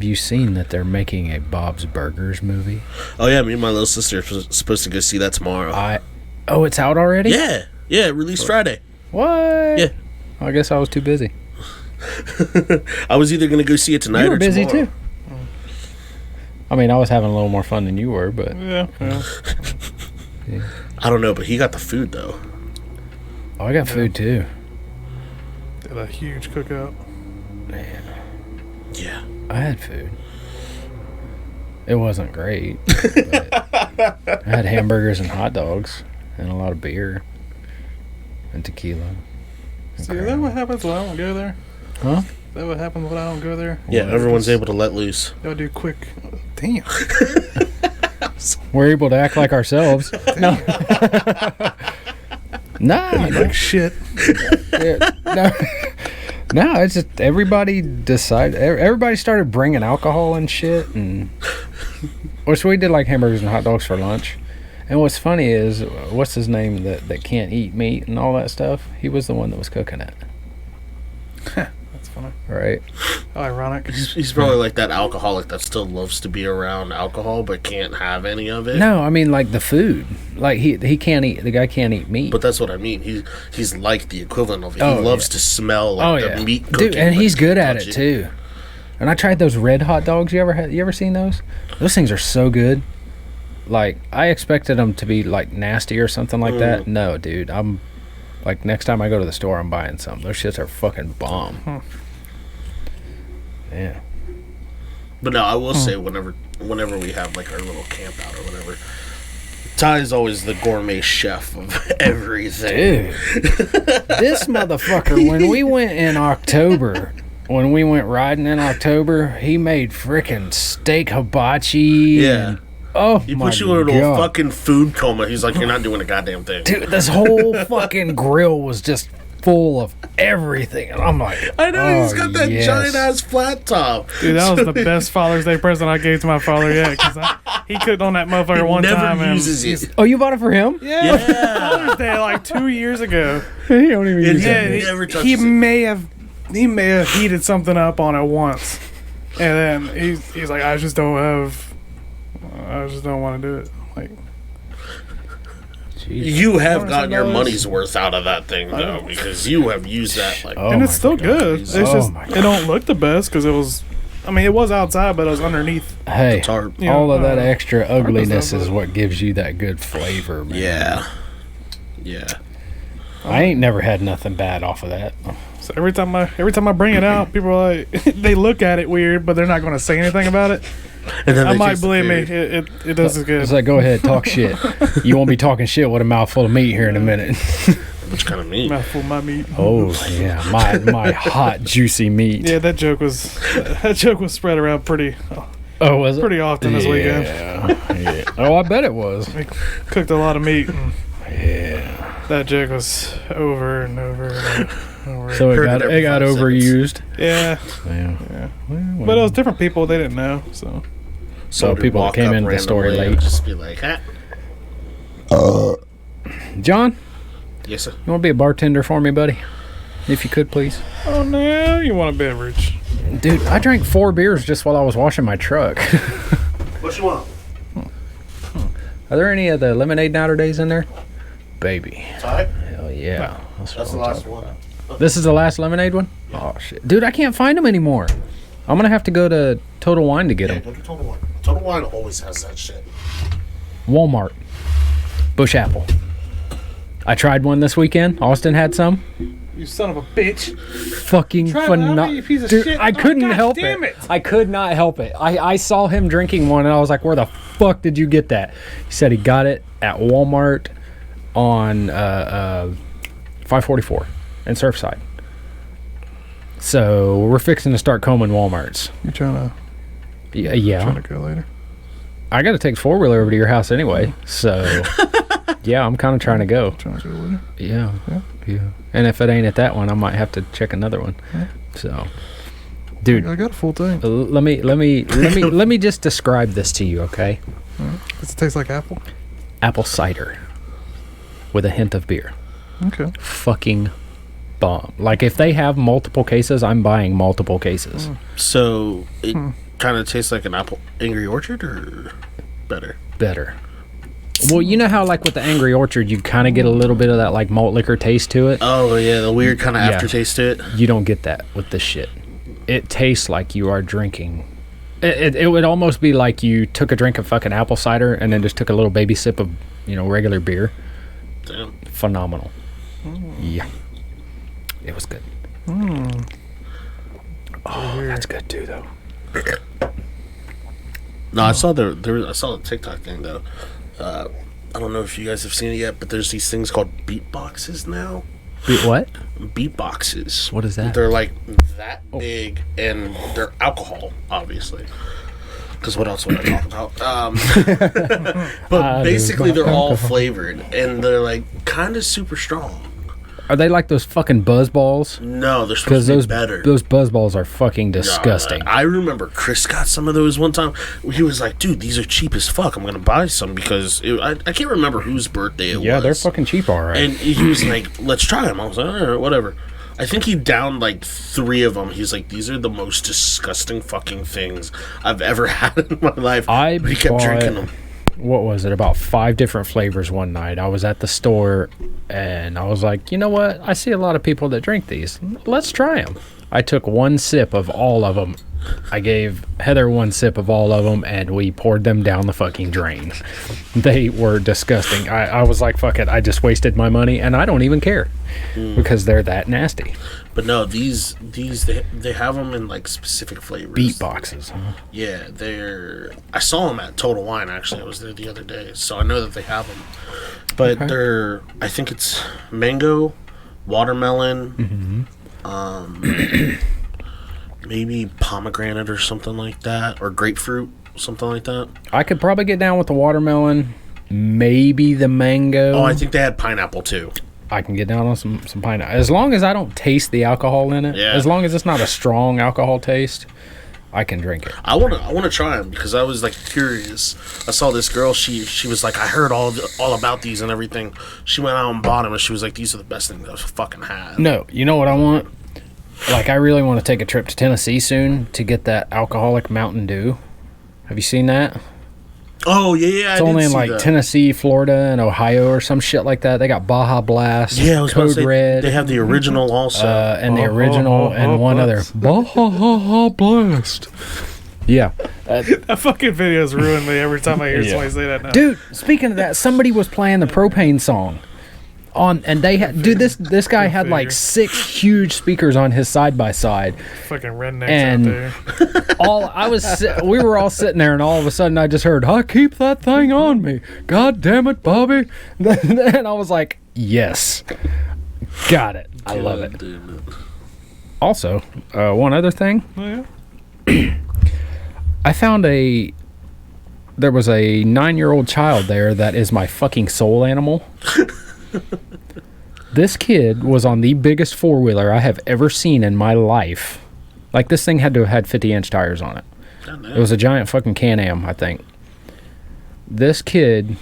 you seen that they're making a Bob's Burgers movie? Oh yeah, me and my little sister are supposed to go see that tomorrow. Oh, it's out already? Yeah, it released Friday. What? Yeah. I guess I was too busy. I was either going to go see it tonight or tomorrow. You were busy too. I mean, I was having a little more fun than you were, but... Yeah. I don't know, but he got the food, though. Oh, I got food, too. Did a huge cookout. Man. Yeah. I had food. It wasn't great. But I had hamburgers and hot dogs and a lot of beer and tequila. See, is that what happens when I don't go there? Huh? Is that what happens when I don't go there? Yeah, everyone's able to let loose. Y'all do quick. Damn. We're able to act like ourselves. No. Nah. Like shit. No, it's just everybody decided. Everybody started bringing alcohol and shit, and which we did like hamburgers and hot dogs for lunch. And what's funny is, what's his name that can't eat meat and all that stuff? He was the one that was cooking it. That's funny. Right. How ironic. He's probably like that alcoholic that still loves to be around alcohol but can't have any of it. No, I mean like the food. Like he can't eat. The guy can't eat meat. But that's what I mean. He's like the equivalent of it. He loves to smell like the meat cooking. Dude, and he's good at it too. And I tried those red hot dogs. You ever seen those? Those things are so good. Like, I expected them to be like nasty or something like that. No, dude. I'm like, next time I go to the store, I'm buying some. Those shits are fucking bomb. Yeah. But no, I will say whenever we have like our little camp out or whatever, Ty is always the gourmet chef of everything. Dude, this motherfucker, when we went riding in October, he made frickin' steak hibachi. Yeah. He my put you in a God. fucking food coma. He's like, you're not doing a goddamn thing. Dude, this whole fucking grill was just full of everything. And I'm like, I know, he's got that giant-ass flat top. Dude, that was the best Father's Day present I gave to my father yet. Because he cooked on that motherfucker one time. He never uses it. Oh, you bought it for him? Yeah. Father's Day like 2 years ago. He don't even use Yeah, it. He never touches he it. may have heated something up on it once. And then he's like, I just don't want to do it. Like, you have gotten your money's worth out of that thing though, because you have used that and it's still good. It's just it don't look the best because it was outside, but it was underneath. Hey, the tarp. All of that extra ugliness is what gives you that good flavor, man. Yeah. I ain't never had nothing bad off of that. So every time I bring it out, people are like, they look at it weird, but they're not going to say anything about it. And then I might believe me, it does as good. It's like, go ahead, talk shit. You won't be talking shit with a mouthful of meat here in a minute. Which kind of meat? Mouthful of my meat. Oh yeah, my hot juicy meat. Yeah, that joke was spread around pretty. Oh, was it? Pretty often this weekend. Yeah. Oh, I bet it was. We cooked a lot of meat. Yeah. That joke was over and over and over. So it got overused. Yeah. Well, But it was different people. They didn't know. So people that came into the story late. Just be like, huh? John? Yes, sir. You want to be a bartender for me, buddy? If you could, please. Oh, no. You want a beverage. Dude, I drank 4 beers just while I was washing my truck. What you want? Are there any of the lemonade nowadays in there? Baby. Ty? Hell yeah. That's the last one. This is the last lemonade one? Yeah. Oh, shit. Dude, I can't find them anymore. I'm going to have to go to Total Wine to get them. Go to Total Wine. Total Wine always has that shit. Walmart. Bush Apple. I tried one this weekend. Austin had some. You son of a bitch. Fucking phenomenal. Dude, I couldn't help damn it. I could not help it. I saw him drinking one and I was like, where the fuck did you get that? He said he got it at Walmart on 544 in Surfside. So we're fixing to start combing Walmarts. You trying to? Yeah. Trying to go later? I got to take 4-wheeler over to your house anyway. So yeah, I'm kind of trying to go. Trying to go later? Yeah. And if it ain't at that one, I might have to check another one. Yeah. So, dude, I got a full tank. let me just describe this to you, okay? Does it taste like apple? Apple cider with a hint of beer. Okay. Fucking bomb. Like if they have multiple cases, I'm buying multiple cases. So kind of tastes like an apple Angry Orchard, or better? Better. Well, you know how like with the Angry Orchard, you kind of get a little bit of that like malt liquor taste to it. Oh yeah, the weird kind of aftertaste to it. You don't get that with this shit. It tastes like you are drinking. It would almost be like you took a drink of fucking apple cider and then just took a little baby sip of regular beer. Damn. Phenomenal. Yeah. It was good. Oh, that's good too, though. No, I saw I saw the TikTok thing though. I don't know if you guys have seen it yet, but there's these things called beatboxes now. What? Beatboxes. What is that? They're like that big, and they're alcohol, obviously. Because what else would I talk about? But basically, they're all flavored, and they're like kind of super strong. Are they like those fucking buzz balls? No, they're supposed to be better. Those buzz balls are fucking disgusting. I remember Chris got some of those one time. He was like, dude, these are cheap as fuck. I'm going to buy some because I can't remember whose birthday it was. Yeah, they're fucking cheap, all right. And he was like, let's try them. I was like, all right, whatever. I think he downed like 3 of them. He's like, these are the most disgusting fucking things I've ever had in my life. But he kept drinking them. What was it? About 5 different flavors one night. I was at the store and I was like, you know what? I see a lot of people that drink these. Let's try them. I took 1 sip of all of them. I gave Heather 1 sip of all of them and we poured them down the fucking drain. They were disgusting. I was like, fuck it. I just wasted my money and I don't even care because they're that nasty. But no, these they have them in like specific flavors. Beat boxes, huh? Yeah, I saw them at Total Wine actually. I was there the other day, so I know that they have them. But they're, I think it's mango, watermelon, maybe pomegranate or something like that, or grapefruit, something like that. I could probably get down with the watermelon, maybe the mango. Oh, I think they had pineapple too. I can get down on some pineapple. As long as I don't taste the alcohol in it, as long as it's not a strong alcohol taste, I can drink it. I wanna try them because I was like curious. I saw this girl. She was like, I heard all about these and everything. She went out and bought them and she was like, these are the best things I've fucking had. No, you know what I want? Like, I really want to take a trip to Tennessee soon to get that alcoholic Mountain Dew. Have you seen that? Oh, yeah, it's only in like that. Tennessee, Florida, and Ohio or some shit like that. They got Baja Blast, Code Red. They have the original also. And the original and one other. Baja Blast. Yeah. That fucking video's ruined me every time I hear somebody say that now. Dude, speaking of that, somebody was playing the Propane song. And they had, dude, this guy had like 6 huge speakers on his side by side. Fucking rednecks out there. We were all sitting there, and all of a sudden I just heard, "I keep that thing on me, God damn it, Bobby!" And I was like, "Yes, got it. I love it." Also, one other thing. Oh, yeah? I found there was a 9-year-old child there that is my fucking soul animal. This kid was on the biggest 4-wheeler I have ever seen in my life. Like, this thing had to have had 50-inch tires on it. It was a giant fucking Can-Am, I think. This kid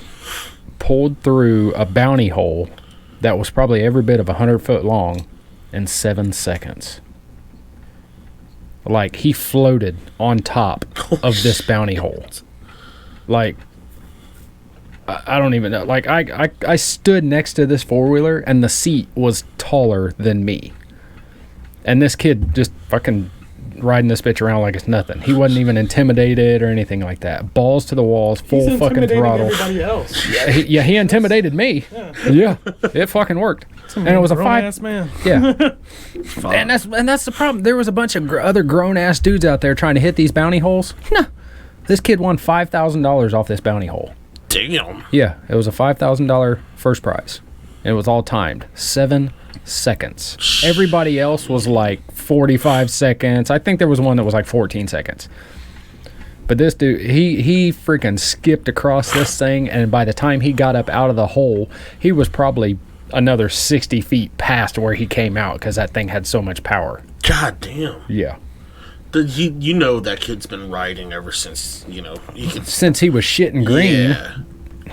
pulled through a bounty hole that was probably every bit of 100 foot long in 7 seconds. Like, he floated on top of this bounty hole. Like, I don't even know. Like, I stood next to this 4-wheeler, and the seat was taller than me. And this kid just fucking riding this bitch around like it's nothing. He wasn't even intimidated or anything like that. Balls to the walls, full fucking throttle. Everybody else. He intimidated me. Yeah, it fucking worked. And it was a ass man. Yeah. and that's the problem. There was a bunch of other grown ass dudes out there trying to hit these bounty holes. No, this kid won $5,000 off this bounty hole. Damn. Yeah, it was a $5,000 first prize. And it was all timed. 7 seconds. Everybody else was like 45 seconds. I think there was one that was like 14 seconds. But this dude, he freaking skipped across this thing, and by the time he got up out of the hole, he was probably another 60 feet past where he came out because that thing had so much power. God damn. Yeah. You know that kid's been riding ever since, since he was shitting green. Yeah.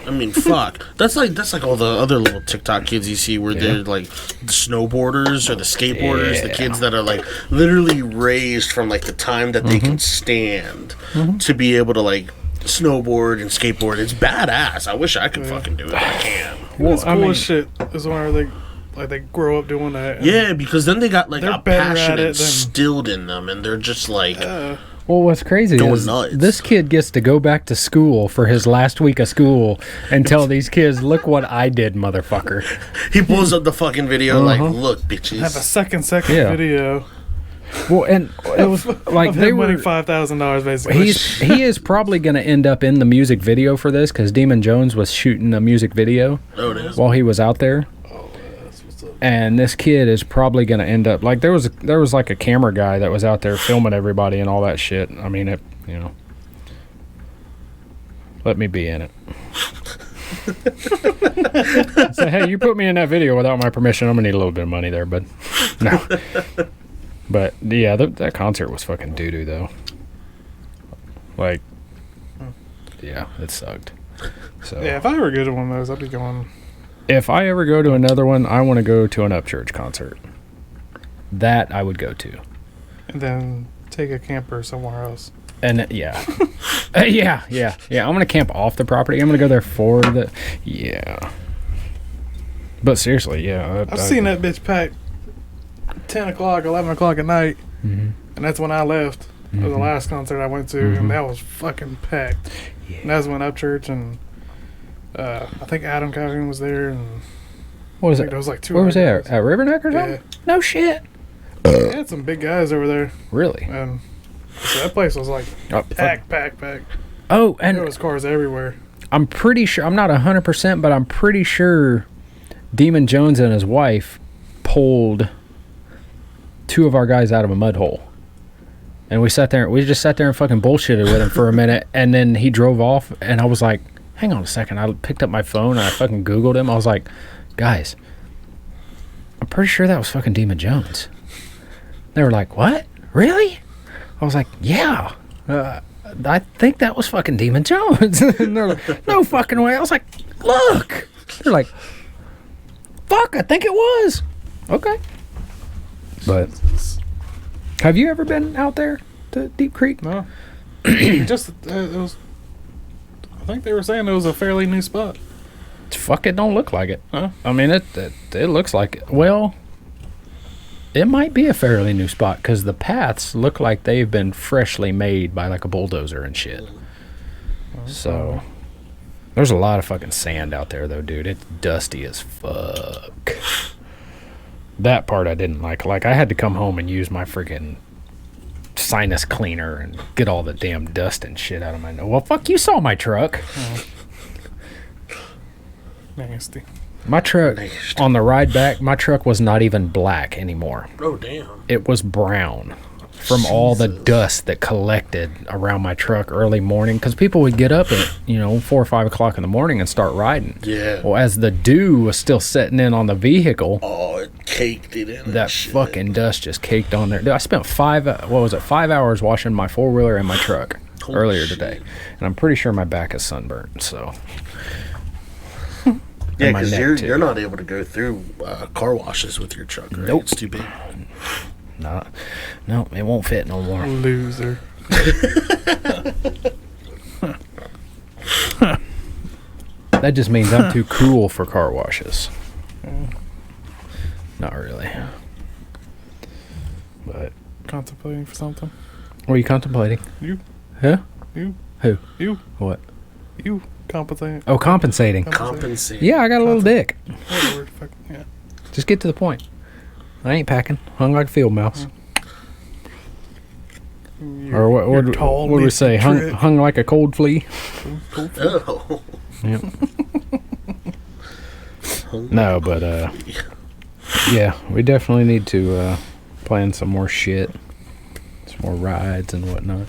I mean, fuck. That's like all the other little TikTok kids you see where they're like the snowboarders or the skateboarders, the kids that are like literally raised from like the time that they can stand to be able to like snowboard and skateboard. It's badass. I wish I could fucking do it. I can. Well, it's cool as shit is whenever they grow up doing that. Yeah, because then they got like a passion instilled in them, and they're just like. Well, what's crazy is this kid gets to go back to school for his last week of school and tell these kids, "Look what I did, motherfucker." He pulls up the fucking video like, "Look, bitches." Have a second video. Well, and it was like they were winning $5,000 basically. He is probably going to end up in the music video for this because Demon Jones was shooting a music video while he was out there. And this kid is probably going to end up like there was like a camera guy that was out there filming everybody and all that shit. I mean, let me be in it. Say, hey, you put me in that video without my permission. I'm gonna need a little bit of money there, but no. But yeah, that concert was fucking doo doo though. Like, yeah, it sucked. So yeah, if I ever go to one of those, I'll be going. If I ever go to another one, I want to go to an Upchurch concert. That I would go to. And then take a camper somewhere else. And yeah. Yeah. I'm going to camp off the property. I'm going to go there for the... Yeah. But seriously, yeah. I've seen that bitch packed 10 o'clock, 11 o'clock at night. Mm-hmm. And that's when I left. It was the last concert I went to, and that was fucking packed. Yeah. And that was when Upchurch and... I think Adam Calhoun was there, and what was it? There was like 2. Where was that? At Riverneck or something? Yeah. No shit. They had some big guys over there. Really? And so that place was like packed. Oh, and there was cars everywhere. I'm pretty sure. I'm not 100%, but I'm pretty sure Demon Jones and his wife pulled 2 of our guys out of a mud hole. And we just sat there and fucking bullshitted with him for a minute, and then he drove off, and I was like, hang on a second. I picked up my phone and I fucking Googled him. I was like, guys, I'm pretty sure that was fucking Demon Jones. They were like, what? Really? I was like, yeah. I think that was fucking Demon Jones. And they're like, no fucking way. I was like, look. They're like, fuck, I think it was. Okay. But have you ever been out there to Deep Creek? No. Just, it was... I think they were saying it was a fairly new spot. Fuck, it don't look like it. Huh? I mean, it looks like it. Well, it might be a fairly new spot because the paths look like they've been freshly made by like a bulldozer and shit. So there's a lot of fucking sand out there though, dude. It's dusty as fuck. That part I didn't like. Like, I had to come home and use my freaking sinus cleaner and get all the damn dust and shit out of my nose. Well, fuck, you saw my truck. Nasty. My truck, on the ride back, my truck was not even black anymore. Oh, damn. It was brown from all the dust that collected around my truck early morning, because people would get up at 4 or 5 o'clock in the morning and start riding. Yeah. Well, as the dew was still setting in on the vehicle, it caked it in. That fucking dust just caked on there. Dude, I spent 5 hours washing my 4-wheeler and my truck earlier today, and I'm pretty sure my back is sunburnt. So. Yeah, because you're not able to go through car washes with your truck, right? Nope. It's too big. No, it won't fit no more. Loser. That just means I'm too cool for car washes. Not really. But contemplating for something. What are you contemplating? You. Huh? You. Who? You. What? You. Compensating. Oh, compensating. Yeah, I got a little dick. Yeah. Just get to the point. I ain't packing. Hung like a field mouse. Or what would we say? Hung like a cold flea? Oh. Yep. No, but yeah, we definitely need to plan some more shit. Some more rides and whatnot.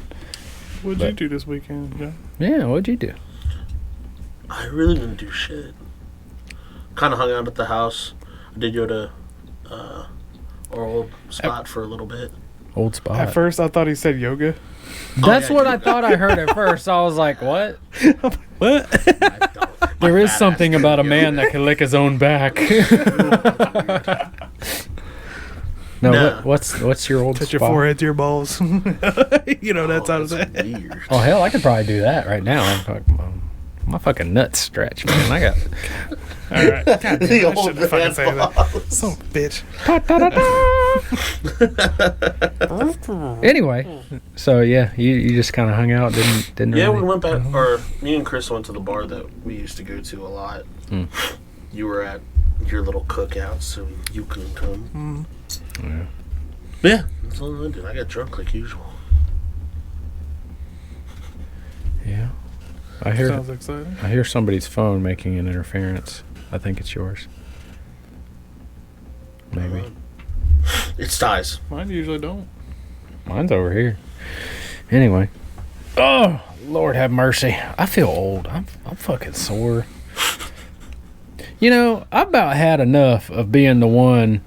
What'd you do this weekend, John? Yeah, what'd you do? I really didn't do shit. Kind of hung out at the house. I did go to our old spot for a little bit. Old spot. At first, I thought he said yoga. That's what I thought I heard at first. I was like, what? What? There is something about a man that can lick his own back. No, what's your old touch spot? your forehead to your balls. That's out of that. Weird. Oh hell, I could probably do that right now. My fucking nuts stretch, man. I got. All right. God damn, The I old shouldn't fucking say that. balls. Some bitch. Anyway, so yeah, you just kind of hung out, didn't. Yeah, really, we went back, or me and Chris went to the bar that we used to go to a lot. Mm. You were at your little cookout, so you couldn't come. Yeah. Yeah, that's all I did. I got drunk like usual. Yeah. Sounds exciting. I hear somebody's phone making an interference. I think it's yours. Maybe. It's Ty's. Mine usually don't. Mine's over here. Anyway. Oh, Lord have mercy. I feel old. I'm fucking sore. I've about had enough of being the one.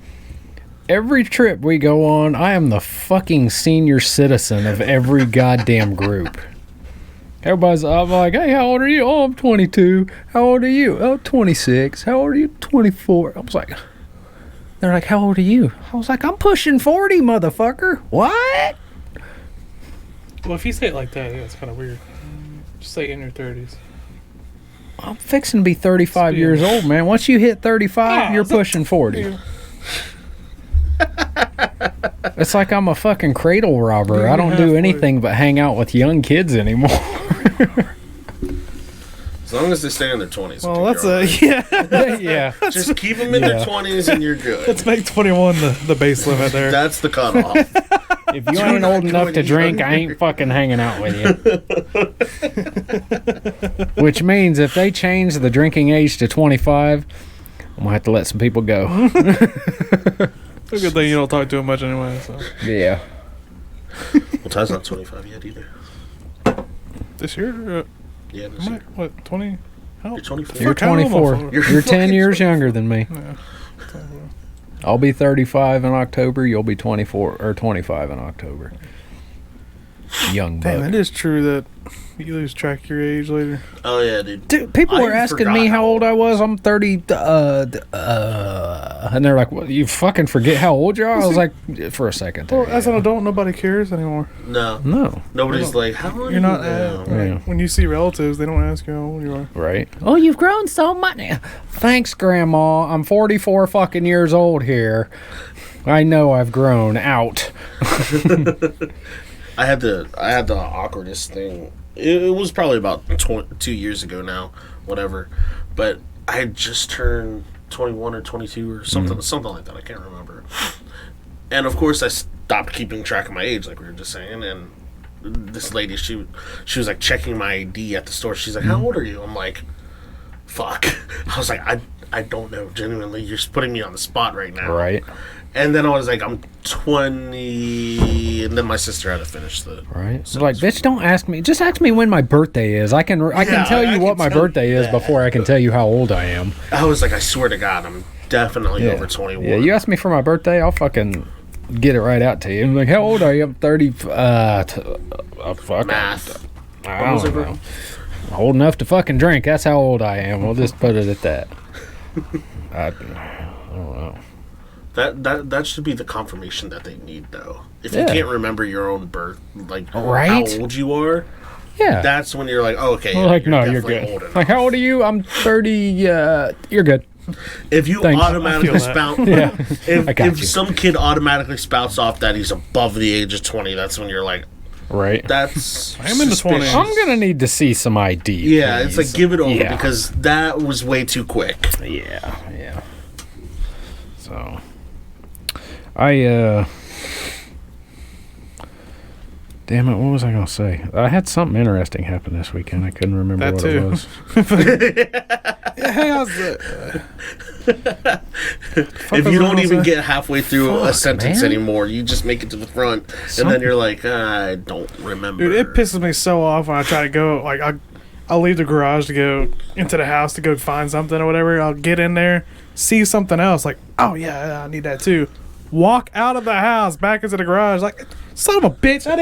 Every trip we go on, I am the fucking senior citizen of every goddamn group. I'm like, hey, how old are you? Oh, I'm 22. How old are you? Oh, 26. How old are you? 24. I was like, they're like, how old are you? I was like, I'm pushing 40, motherfucker. What? Well, if you say it like that, yeah, it's kind of weird. Just say in your 30s. I'm fixing to be 35 years old, man. Once you hit 35, you're pushing 40. It's like I'm a fucking cradle robber. I don't do anything but hang out with young kids anymore. As long as they stay in their 20s. Well, yeah. Yeah. Just keep them in their 20s and you're good. Let's make 21 the base limit there. That's the cutoff. If you ain't old enough to drink, I ain't fucking hanging out with you. Which means if they change the drinking age to 25, I'm gonna have to let some people go. It's a good thing you don't talk to him much anyway. So. Yeah. Well, Ty's not 25 yet either. This year? Yeah, this year. What, 20? You're 24. You're 24. You're 10 years younger than me. Yeah. I'll be 35 in October. You'll be 24 or 25 in October. Young buck. Damn, it is true that you lose track of your age later. Oh, yeah, dude. Dude, people were asking me how old I was. I'm 30. And they're like, well, you fucking forget how old you are? I was like, for a second. Well, as an adult, nobody cares anymore. No. Nobody's like, how old are you? You're not. Yeah. When you see relatives, they don't ask you how old you are. Right. Oh, you've grown so much. Thanks, Grandma. I'm 44 fucking years old here. I know I've grown out. I had the awkwardest thing. It was probably about 2 years ago now, whatever. But I had just turned 21 or 22 or something like that. I can't remember. And of course, I stopped keeping track of my age, like we were just saying. And this lady, she was like checking my ID at the store. She's like, "How old are you?" I'm like, "Fuck." I was like, I don't know. Genuinely, you're just putting me on the spot right now. Right. And then I was like, I'm 20, and then my sister had to finish the. Right. So like, bitch, don't ask me. Just ask me when my birthday is. I can tell you what my birthday is before I can tell you how old I am. I was like, I swear to God, I'm definitely over 21. Yeah, you ask me for my birthday, I'll fucking get it right out to you. I'm like, how old are you? I'm 30. Fuck. Math. I don't know. Old enough to fucking drink. That's how old I am. We'll just put it at that. I don't know. That should be the confirmation that they need, though. If you can't remember your own birth, like how old you are, that's when you're like, oh, okay, you're good. Like, how old are you? I'm 30. You're good. If you automatically spout, if you. some kid automatically spouts off that he's above the age of 20, that's when you're like, right. That's I'm in the 20s. I'm gonna need to see some ID. Yeah, please. it's like give it over because that was way too quick. Yeah. So. Damn it, what was I going to say? I had something interesting happen this weekend. I couldn't remember what it was. Hey, how's it? If you don't even get halfway through a sentence anymore, you just make it to the front, and then you're like, I don't remember. Dude, it pisses me so off when I try to go, like, I'll leave the garage to go into the house to go find something or whatever. I'll get in there, see something else, like, oh, yeah, I need that too. Walk out of the house, back into the garage, like, son of a bitch, I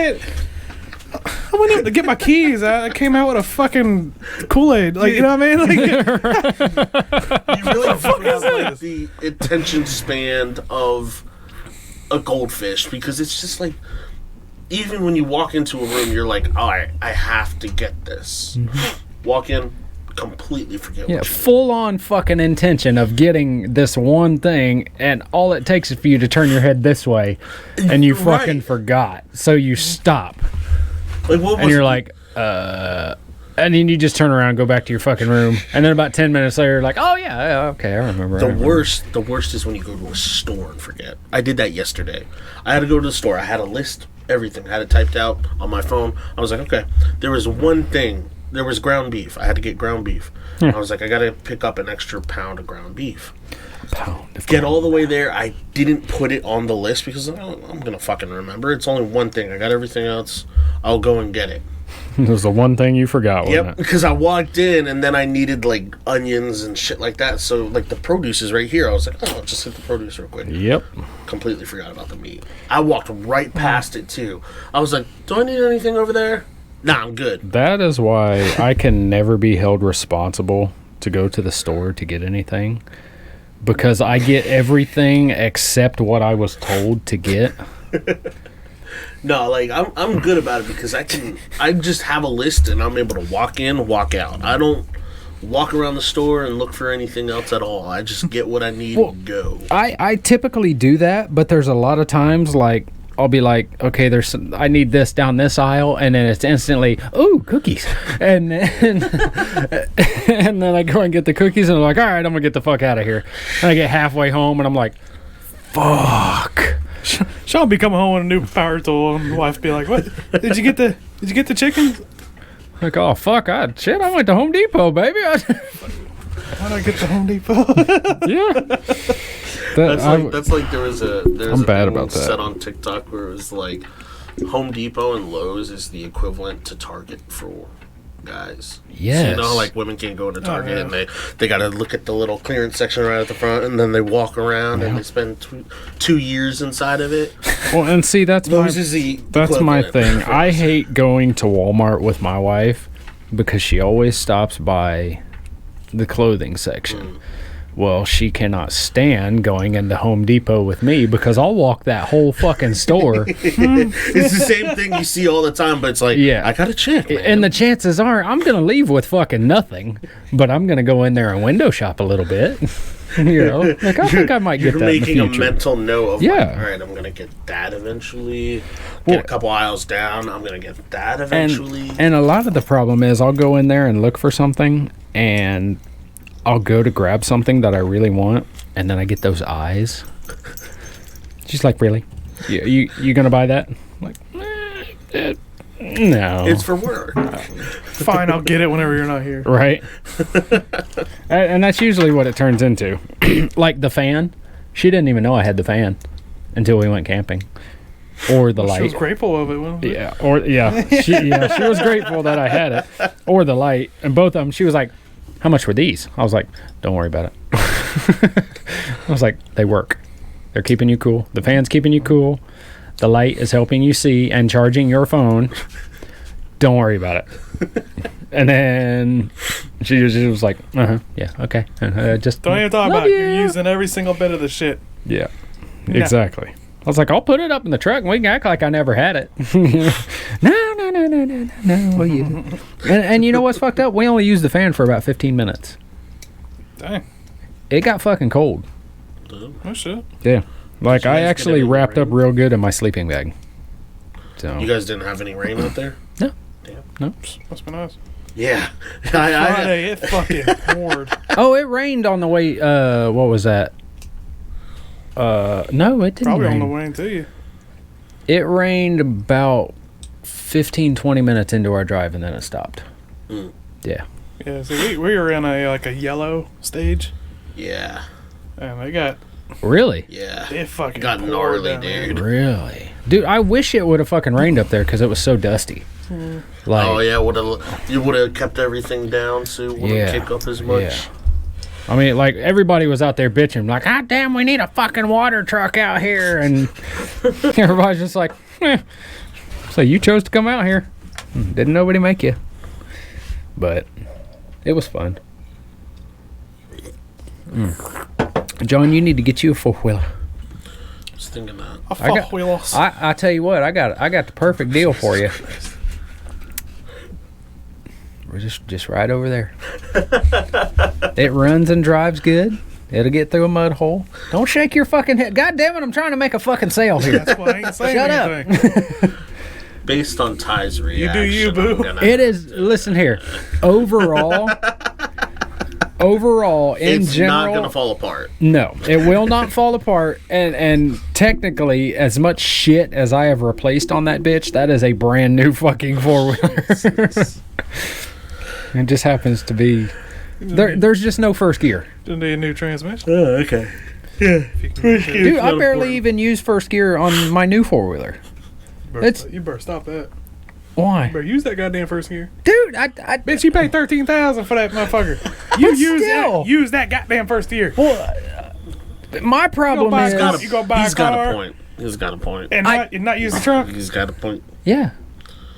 I went out to get my keys. I came out with a fucking Kool-Aid. Like, you know what I mean? Like, You really have like the attention span of a goldfish, because it's just like, even when you walk into a room, you're like, all right, I have to get this. Walk in, completely forget what full on fucking intention of getting this one thing, and all it takes is for you to turn your head this way, and you fucking forgot. So you stop. Like, what was and you're like, and then you just turn around and go back to your fucking room, and then about 10 minutes later, you're like, oh yeah, okay, I remember. The worst is when you go to a store and forget. I did that yesterday. I had to go to the store. I had a list, everything. I had it typed out on my phone. I was like, okay, there was one thing. There was ground beef. I had to get ground beef. I was like, I got to pick up an extra pound of ground beef. Get all the way there. I didn't put it on the list because I'm going to fucking remember. It's only one thing. I got everything else. I'll go and get it. It was the one thing you forgot, wasn't it? Because I walked in and then I needed like onions and shit like that. So like the produce is right here. I was like, oh, I'll just hit the produce real quick. Yep. Completely forgot about the meat. I walked right past it too. I was like, do I need anything over there? Nah, I'm good. That is why I can never be held responsible to go to the store to get anything, because I get everything except what I was told to get. No, like I'm good about it because I just have a list and I'm able to walk in, walk out. I don't walk around the store and look for anything else at all. I just get what I need and go. I typically do that, but there's a lot of times like I'll be like, okay, I need this down this aisle, and then it's instantly, ooh, cookies, and then and then I go and get the cookies, and I'm like, all right, I'm gonna get the fuck out of here. And I get halfway home, and I'm like, fuck. Sean be coming home with a new power tool, and the wife be like, "What? Did you get the chicken?" Like, oh fuck, I went to Home Depot, baby. How'd I get to Home Depot? Yeah. That's like there was a bad about that. set on TikTok where it was like Home Depot and Lowe's is the equivalent to Target for guys. Yes. So you know, like women can't go into Target and they got to look at the little clearance section right at the front, and then they walk around and they spend 2 years inside of it. Well, and see, that's my thing. I hate going to Walmart with my wife because she always stops by the clothing section. Well, she cannot stand going into Home Depot with me because I'll walk that whole fucking store. It's the same thing you see all the time, but it's like, I gotta check, man. And the chances are I'm going to leave with fucking nothing, but I'm going to go in there and window shop a little bit. You know, like I think I might get that in the future. You're making a mental note of like, all right, I'm going to get that eventually. Get a couple aisles down, I'm going to get that eventually. And a lot of the problem is I'll go in there and look for something, and I'll go to grab something that I really want, and then I get those eyes. She's like, really? You gonna buy that? I'm like, no. It's for work. Fine, I'll get it whenever you're not here. Right? And that's usually what it turns into. Like the fan. She didn't even know I had the fan until we went camping. Or the light. She was grateful of it, wasn't she? She was grateful that I had it. Or the light. And both of them, she was like, how much were these? I was like, don't worry about it. I was like, they work. They're keeping you cool. The fan's keeping you cool. The light is helping you see and charging your phone. Don't worry about it. And then she was like, yeah, okay. Just don't even talk about it. You're using every single bit of the shit. Yeah, exactly. I was like, I'll put it up in the truck and we can act like I never had it. No. Well, you. And you know what's fucked up? We only used the fan for about 15 minutes. Dang. It got fucking cold. Oh, shit. Yeah. Like, I actually wrapped up real good in my sleeping bag. So. You guys didn't have any rain out there? No. Damn. No. Must be nice. Yeah. Friday, it fucking poured. Oh, it rained on the way, what was that? No, it didn't Probably rain. on the way to you. It rained about 15, 20 minutes into our drive, and then it stopped. Yeah. Yeah, so we were in a yellow stage. Yeah. And they got... Really? Yeah. It fucking got gnarly, dude. Really? Dude, I wish it would have fucking rained up there because it was so dusty. Like, oh, yeah. You would have kept everything down so it wouldn't kick up as much. Yeah. I mean, like, everybody was out there bitching, like, God damn, we need a fucking water truck out here. And everybody's just like, So you chose to come out here. Didn't nobody make you. But it was fun. John, you need to get you a four-wheeler. I was thinking that. A four-wheeler. I tell you what, I got the perfect deal for you. We're just right over there. It runs and drives good. It'll get through a mud hole. Don't shake your fucking head. God damn it, I'm trying to make a fucking sale here. That's why I ain't saying Shut anything. up. Based on Ty's reaction, you, boo. It is, listen here. Overall, in it's general, not going to fall apart. no, it will not fall apart. And technically, as much shit as I have replaced on that bitch, that is a brand new fucking four-wheeler. It just happens to be... There's just no first gear. Didn't need a new transmission. Oh, okay. Yeah. Dude, I barely even use first gear on my new four-wheeler. You better stop that. Why? You better use that goddamn first gear. Dude, Bitch, you paid $13,000 for that motherfucker. Use that goddamn first gear. Well, my problem buy a is... car. You go buy He's a car. got a point. He's got a point. And not use the trunk. He's got a point. Yeah.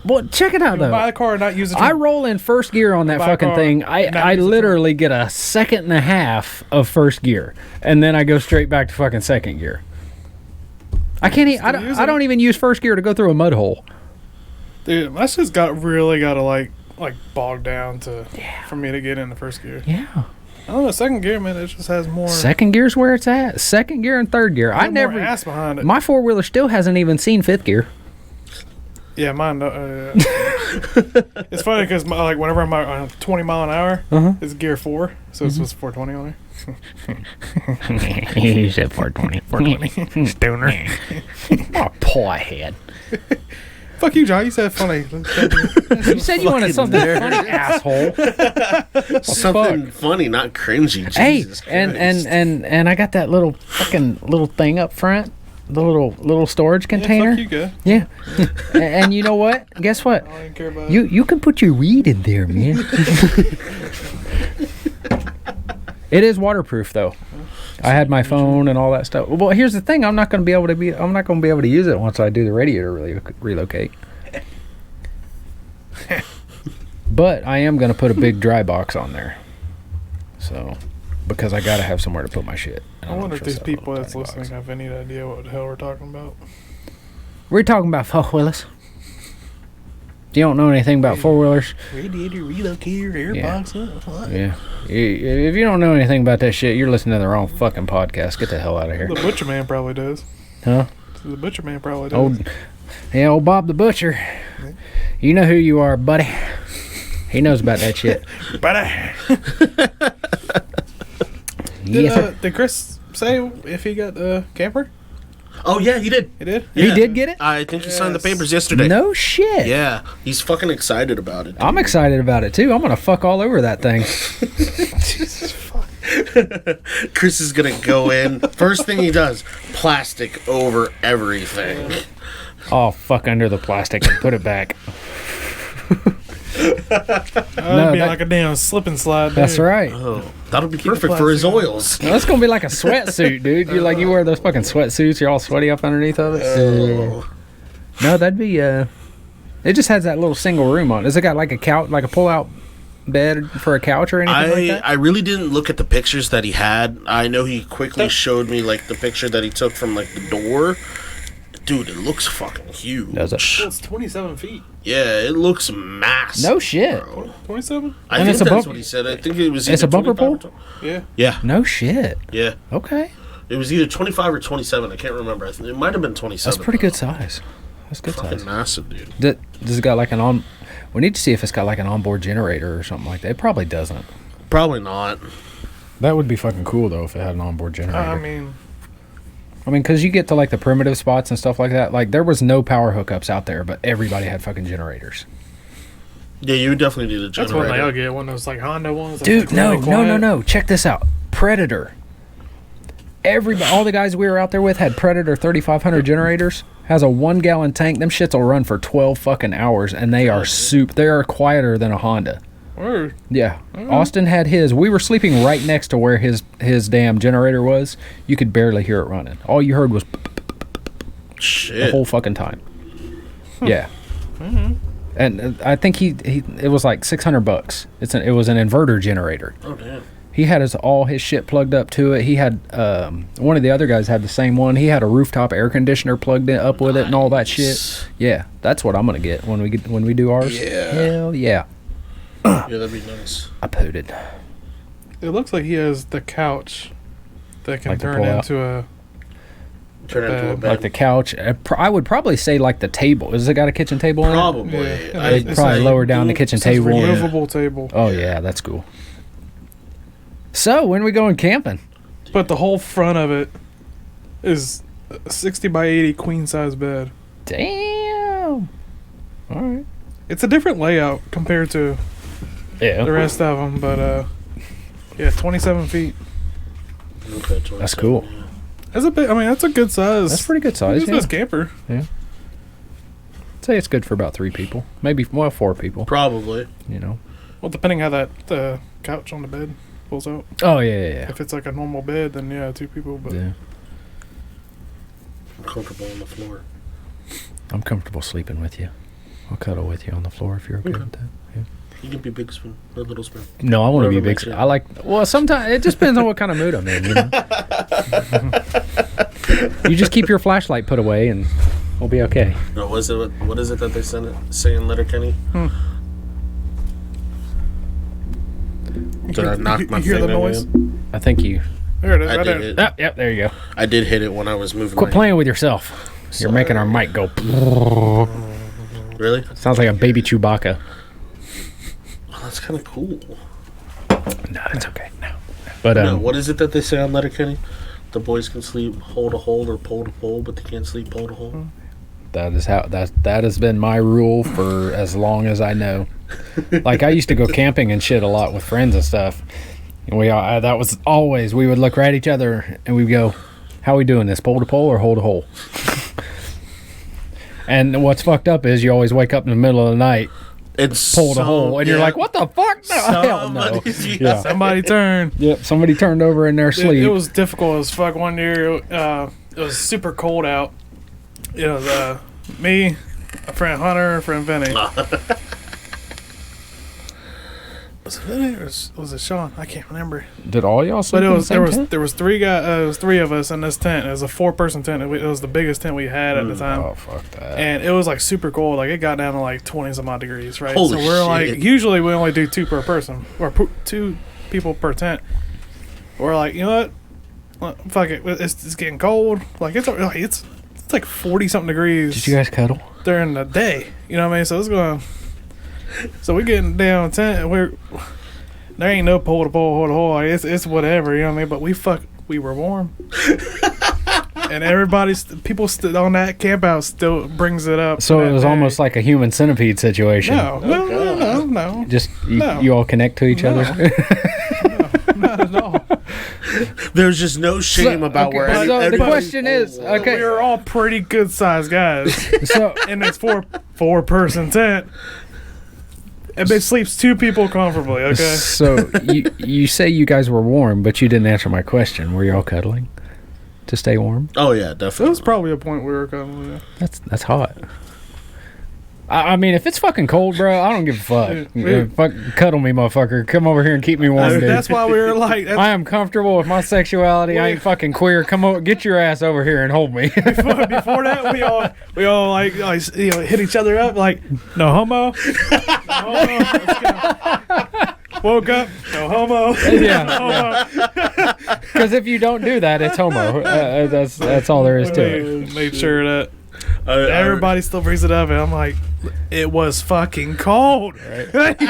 Well, check it out, though. Buy the car and not use the I trunk. roll in first gear on that Buy a fucking car, thing. not I use the literally get a second and a half of first gear, and then I go straight back to fucking second gear. I can't. I don't even use first gear to go through a mud hole. Dude, my shit's really got to like bog down for me to get into first gear. Yeah. I don't know, second gear, man, it just has more. Second gear's where it's at. Second gear and third gear. I never. More ass behind it. My four-wheeler still hasn't even seen fifth gear. Yeah, mine. It's funny because whenever I'm on 20 mile an hour, it's gear 4, so it's 420 on there. You said 420. 420. Stoner. Oh, pie head. Fuck you, John. You said funny. You said you wanted something funny, asshole. Something funny, not cringy. Hey, Jesus Christ. and I got that little fucking little thing up front, the little storage container. Yeah, fuck you, guy. Yeah. And you know what? Guess what? I don't even care about You can put your weed in there, man. It is waterproof though. I had my phone and all that stuff. Well, here's the thing: I'm not going to be able to use it once I do the radiator relocate. But I am going to put a big dry box on there. So, because I got to have somewhere to put my shit. I wonder if these people that's listening have any idea what the hell we're talking about. We're talking about four-wheelers. You don't know anything about four-wheelers? Radiator, relocator, airbox, what? Yeah. If you don't know anything about that shit, you're listening to the wrong fucking podcast. Get the hell out of here. The Butcher Man probably does. Huh? The Butcher Man probably does. Old Bob the Butcher. You know who you are, buddy. He knows about that shit. Buddy. Did Chris say if he got a camper? Oh, yeah, he did. He did? He did get it? I think he signed the papers yesterday. No shit. Yeah, he's fucking excited about it. Dude. I'm excited about it, too. I'm going to fuck all over that thing. Jesus fuck. Chris is going to go in. First thing he does, plastic over everything. Oh, fuck under the plastic and put it back. That'd be like a damn slip and slide. Dude. That's right. Oh, that'll be perfect for his oils. That's going to be like a sweatsuit, dude. You wear those fucking sweatsuits, you're all sweaty up underneath of it. Oh. No, that'd be, it just has that little single room on it. Has it got like a couch, like a pull-out bed for a couch or anything like that? I really didn't look at the pictures that he had. I know he quickly showed me like the picture that he took from like the door. Dude, it looks fucking huge. Does it? Well, it's 27 feet. Yeah, it looks massive. No shit. 27? I And think it's a that's bump- what he said. I think it was It's either a bumper 25 or pull? Yeah. Yeah, No shit. yeah. Okay. It was either 25 or 27. I can't remember. It might have been 27. That's pretty good size. That's good Fucking size. massive, dude. Does it got like an on... We need to see if it's got like an onboard generator or something like that. It probably doesn't. Probably not. That would be fucking cool, though, if it had an onboard generator. I mean, because you get to like the primitive spots and stuff like that. Like, there was no power hookups out there, but everybody had fucking generators. Yeah, you would definitely need a that's generator. one they'll get. One of those like Honda ones. That's Dude, like really quiet. no. Check this out. Predator. All the guys we were out there with had Predator 3500 generators. Has a 1-gallon tank. Them shits will run for 12 fucking hours, and they are They are quieter than a Honda. Word. Yeah. Austin had his. We were sleeping right next to where his damn generator was. You could barely hear it running. All you heard was the Shit. whole fucking time. Yeah. And I think it was like $600. It was an inverter generator. Oh damn. He had all his shit plugged up to it. He had one of the other guys had the same one. He had a rooftop air conditioner plugged up with it and all that shit. Yeah, that's what I'm gonna get when we do ours. Yeah. Hell yeah. Yeah, that'd be nice. I pooted. It looks like he has the couch that can Like to turn pull out? into a. Turn into a bed. Like the couch. I would probably say like the table. Has it got a kitchen table in it? Probably. Yeah. They'd probably lower down the kitchen It's a table. removable table. Oh yeah, that's cool. So when are we going camping? But the whole front of it is a 60 by 80 queen size bed. Damn. All right. It's a different layout compared to Yeah. the rest of them, but yeah, 27 feet. Okay, That's cool. yeah. That's a bit. I mean, that's a good size. That's pretty good size. Good Yeah. size camper. I'd say it's good for about 3 people, maybe 4 people. Probably. You know. Well, depending how that couch on the bed pulls out. Oh yeah. If it's like a normal bed, then yeah, 2 people. But Yeah. I'm comfortable on the floor. I'm comfortable sleeping with you. I'll cuddle with you on the floor if you're okay with that. Yeah. You can be big spoon or little spoon. No, I want to be Whatever big. makes you- I like. Well, sometimes it just depends on what kind of mood I'm in. You know. You just keep your flashlight put away, and we'll be okay. No, what is it that they say in Letterkenny? Did I knock my you hear the finger noise? in? I think you. There it is. I Right did there. it. Ah, yep, there you go. I did hit it when I was moving. Quit my- playing with yourself. You're making our mic go. Really? Sounds like a baby Chewbacca. Oh, that's kind of cool. No, it's okay. No. But No, what is it that they say on Letterkenny? The boys can sleep hole to hole or pole to pole, but they can't sleep pole to hole. that has been my rule for as long as I know. Like I used to go camping and shit a lot with friends and stuff. And that was always, we would look right at each other and we'd go, how are we doing this, pole to pole or hole to hole? And what's fucked up is you always wake up in the middle of the night, It's pole to hole, and you're like, what the fuck? No, hell no. Somebody's- Yeah. Somebody turned. Yep, somebody turned over in their sleep. It was difficult as fuck. One year, it was super cold out. It was me, a friend Hunter, a friend Vinny. Was it Vinny or was it Sean? I can't remember. Did all y'all sleep But in the same tent? there was 3 guys. It was 3 of us in this tent. It was a 4-person tent. It was the biggest tent we had at the time. Oh, fuck that. And it was like super cold. Like it got down to like 20 some odd degrees, right? Holy so we're shit. like, usually we only do 2 per person or 2 people per tent. We're like, you know what? Well, fuck it. It's getting cold. Like it's like 40 something degrees Did you guys cuddle? during the day. You know what I mean? So it's going. So we getting down tent. And there ain't no pole to pole, hole to hole. Like, it's whatever. You know what I mean? But we were warm. And people on that camp out still brings it up. So to it that was day. almost like a human centipede situation. No. Just No. you all connect to each No. other. Not at all. There's just no shame about okay, where so the everybody- question is, okay. We were all pretty good sized guys So in this 4-person tent. And it sleeps 2 people comfortably, okay? So you say you guys were warm, but you didn't answer my question. Were you all cuddling to stay warm? Oh yeah, There definitely. was probably a point we were coming with. That's hot. I mean, if it's fucking cold, bro, I don't give a fuck. Yeah. Fuck, cuddle me, motherfucker. Come over here and keep me warm, dude. That's why we were like, I am comfortable with my sexuality. I ain't fucking queer. Come on, get your ass over here and hold me. before that we all like hit each other up like no homo. No homo. Let's go. Woke up, no homo. Yeah. No homo. Because if you don't do that, it's homo. That's all there is to it. Made sure that everybody still brings it up, and I'm like, it was fucking cold. Right.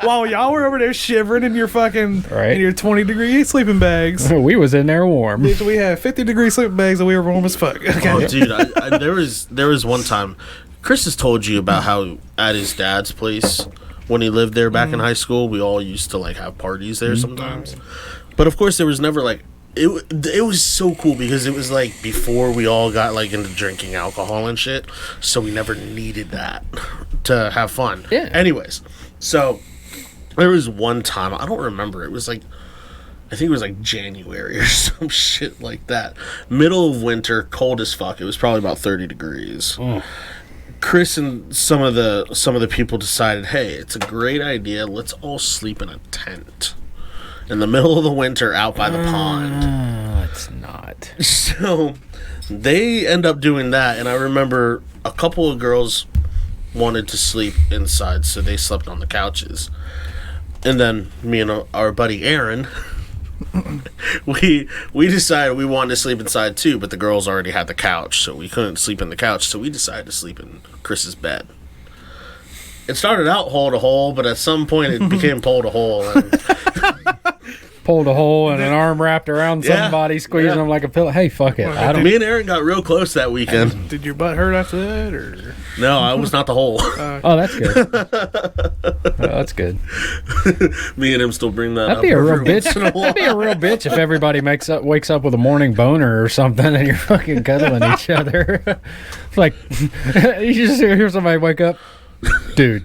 While y'all were over there shivering in your fucking in your 20-degree sleeping bags. We was in there warm. Bitch, we had 50-degree sleeping bags, and we were warm as fuck. Okay. Oh, dude, there was one time. Chris has told you about how at his dad's place when he lived there back in high school, we all used to like have parties there sometimes. But of course, there was never like it was so cool because it was like before we all got like into drinking alcohol and shit, so we never needed that to have fun. Yeah. Anyways, so there was one time, I don't remember, it was like I think it was like January or some shit like that. Middle of winter, cold as fuck. It was probably about 30 degrees. Chris and some of the people decided, hey, it's a great idea. Let's all sleep in a tent in the middle of the winter out by the pond. It's not. So they end up doing that, and I remember a couple of girls wanted to sleep inside, so they slept on the couches. And then me and our buddy Aaron, we decided we wanted to sleep inside too, but the girls already had the couch, so we couldn't sleep in the couch, so we decided to sleep in Chris's bed. It started out hole to hole, but at some point it became pole to hole. And pulled a hole and an arm wrapped around somebody, squeezing them like a pillow. Hey, fuck it. Me and Aaron got real close that weekend. Did your butt hurt after that, or? No, I was not the hole. Oh, that's good. That's good. Me and him still bring that That'd up. be a real bitch. That'd be a real bitch if everybody wakes up with a morning boner or something and you're fucking cuddling each other. It's like, you just hear somebody wake up. Dude.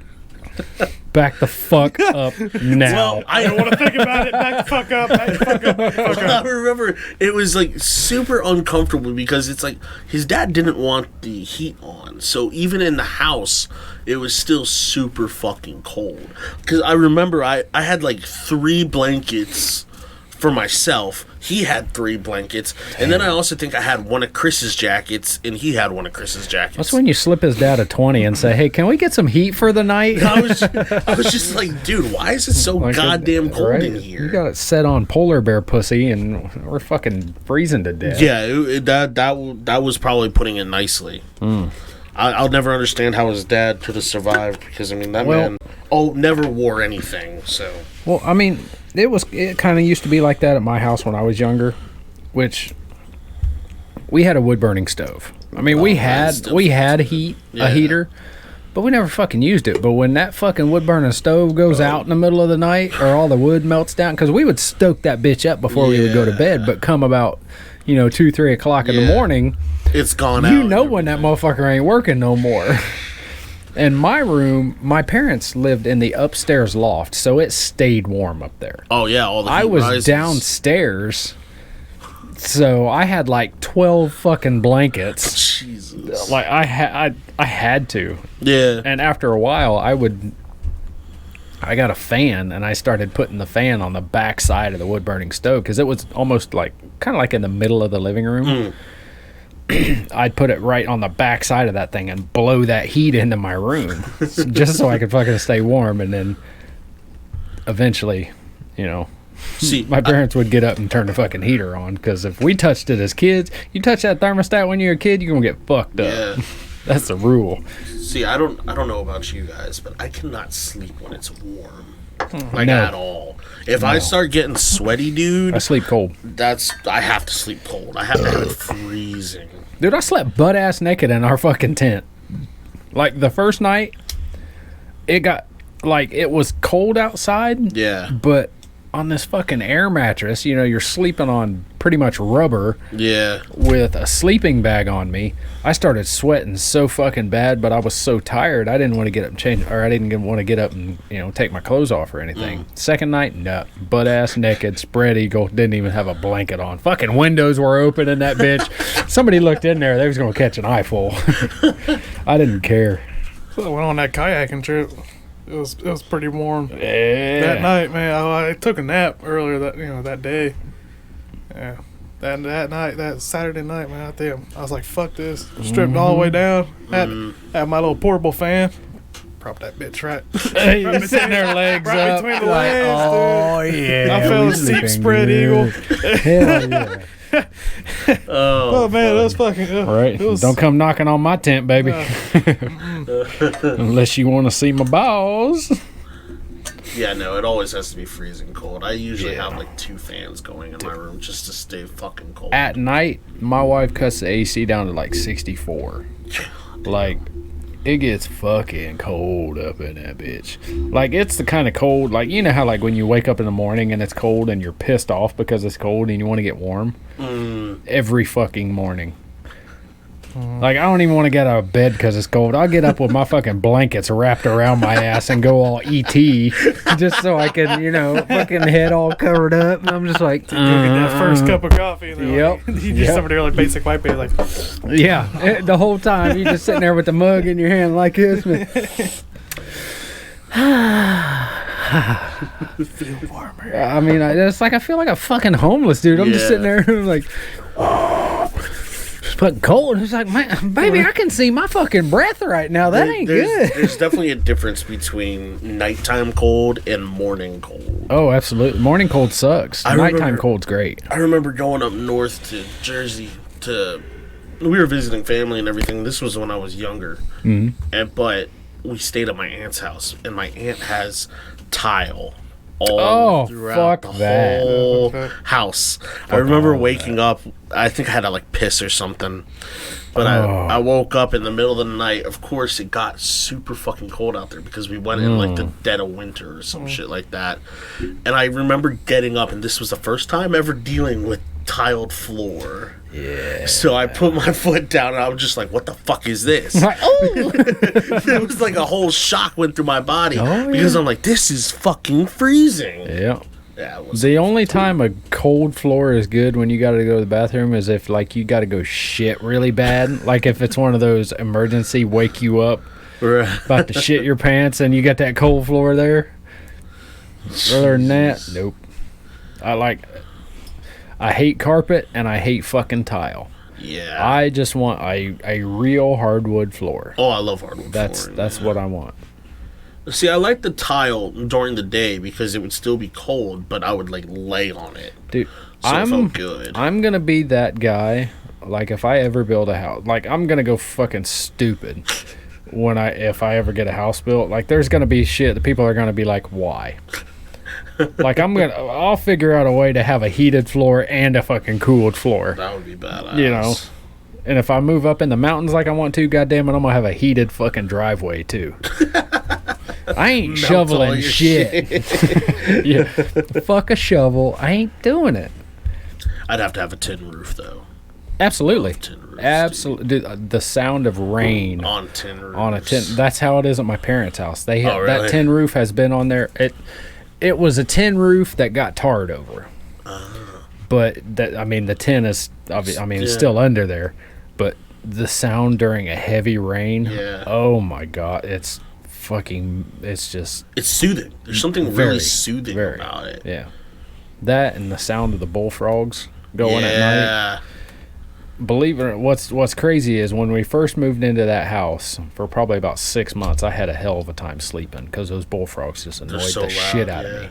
Back the fuck up now. Well, I don't want to think about it. Back the fuck up. Back the fuck up. Back the fuck up. I remember it was like super uncomfortable because it's like his dad didn't want the heat on. So even in the house, it was still super fucking cold. Because I remember I had like 3 blankets for myself. He had 3 blankets. Damn. And then I also think I had one of Chris's jackets, and he had one of Chris's jackets. That's when you slip his dad a 20 and say, hey, can we get some heat for the night? I was just like, dude, why is it so goddamn cold in here? You got it set on polar bear pussy, and we're fucking freezing to death. Yeah, that was probably putting it nicely. I'll never understand how his dad could have survived, because, I mean, that man never wore anything, so... Well, I mean, it kind of used to be like that at my house when I was younger, which we had a wood-burning stove. I mean, we had a heater, but we never fucking used it. But when that fucking wood-burning stove goes out in the middle of the night, or all the wood melts down, because we would stoke that bitch up before we would go to bed, but come about, 2, 3 o'clock in the morning... It's gone out. You know when that motherfucker ain't working no more. In my room, my parents lived in the upstairs loft, so it stayed warm up there. Oh, yeah, all the heat I was rises. Downstairs, so I had like 12 fucking blankets. Jesus. Like, I had to. Yeah. And after a while, I got a fan, and I started putting the fan on the back side of the wood-burning stove, because it was almost like, kind of like in the middle of the living room. I'd put it right on the back side of that thing and blow that heat into my room just so I could fucking stay warm. And then eventually, See, my parents would get up and turn the fucking heater on, because if we touched it as kids, you touch that thermostat when you're a kid, you're gonna get fucked up. Yeah. That's the rule. See, I don't know about you guys, but I cannot sleep when it's warm. At all. If I start getting sweaty, dude, I sleep cold. I have to sleep cold. I have to have it freezing. Dude, I slept butt ass naked in our fucking tent. Like, the first night, it got, like, it was cold outside. Yeah. But on this fucking air mattress, you're sleeping on pretty much rubber. Yeah. With a sleeping bag on me. I started sweating so fucking bad, but I was so tired, I didn't want to get up and change, or I didn't want to get up and, take my clothes off or anything. Second night, no. Butt ass naked, spread eagle, didn't even have a blanket on. Fucking windows were open in that bitch. Somebody looked in there, they was going to catch an eyeful. I didn't care. So I went on that kayaking trip. It was pretty warm. Yeah. That night, man, I took a nap earlier that day. Yeah. That night, that Saturday night, man, I was like, fuck this. Stripped all the way down. Had my little portable fan. Prop that bitch right. You're sitting there, legs right up. between the legs, oh, dude. yeah. I fell asleep, spread eagle. Hell yeah. Oh man, that was fucking. All right, don't come knocking on my tent, baby. Unless you want to see my balls. Yeah, no, it always has to be freezing cold. I usually have like 2 fans going in my room just to stay fucking cold. At night, my wife cuts the AC down to like 64. Like, it gets fucking cold up in that bitch. Like, it's the kind of cold, like, you know how, like, when you wake up in the morning and it's cold and you're pissed off because it's cold and you want to get warm? Every fucking morning. Like, I don't even want to get out of bed because it's cold. I'll get up with my fucking blankets wrapped around my ass and go all E.T. just so I can, fucking head all covered up. And I'm just like, Get that first cup of coffee. And Yep. You just over there like basic white man, like, yeah. The whole time you just sitting there with the mug in your hand like this. feel warmer. I mean, it's like I feel like a fucking homeless dude. I'm just sitting there and I'm like, it's fucking cold. It's like, man, baby, I can see my fucking breath right now. That ain't good. There's definitely a difference between nighttime cold and morning cold. Oh, absolutely. Morning cold sucks. Nighttime cold's great. I remember going up north to Jersey we were visiting family and everything. This was when I was younger. Mm-hmm. But we stayed at my aunt's house, and my aunt has tile all throughout the whole house. I remember waking up. I think I had to piss or something, but I woke up in the middle of the night. Of course, it got super fucking cold out there because we went in the dead of winter or some shit like that. And I remember getting up, and this was the first time ever dealing with tiled floor. Yeah. So I put my foot down and I was just like, what the fuck is this? It was like a whole shock went through my body because I'm like, this is fucking freezing. Yeah. The only time a cold floor is good when you got to go to the bathroom is if you got to go shit really bad. Like if it's one of those emergency wake you up about to shit your pants and you got that cold floor there. Other than that, nope. I hate carpet and I hate fucking tile. Yeah. I just want a real hardwood floor. Oh, I love hardwood flooring. That's what I want. See, I like the tile during the day because it would still be cold, but I would lay on it. Dude, so it felt good. I'm going to be that guy. If I ever build a house, I'm going to go fucking stupid if I ever get a house built. There's going to be shit that people are going to be like, why? I'll figure out a way to have a heated floor and a fucking cooled floor. That would be badass. And if I move up in the mountains like I want to, goddamn it, I'm gonna have a heated fucking driveway too. I ain't shoveling shit. Yeah, fuck a shovel. I ain't doing it. I'd have to have a tin roof though. Absolutely. Tin roofs, absolutely. Dude, the sound of rain on tin roofs. On a tin. That's how it is at my parents' house. They really? That tin roof has been on there. It was a tin roof that got tarred over. But the tin is it's still under there. But the sound during a heavy rain, oh my god, it's just... It's soothing. There's something really soothing about it. Yeah. That and the sound of the bullfrogs going at night. Believe it or not, what's crazy is when we first moved into that house, for probably about 6 months, I had a hell of a time sleeping because those bullfrogs just annoyed the shit out of me.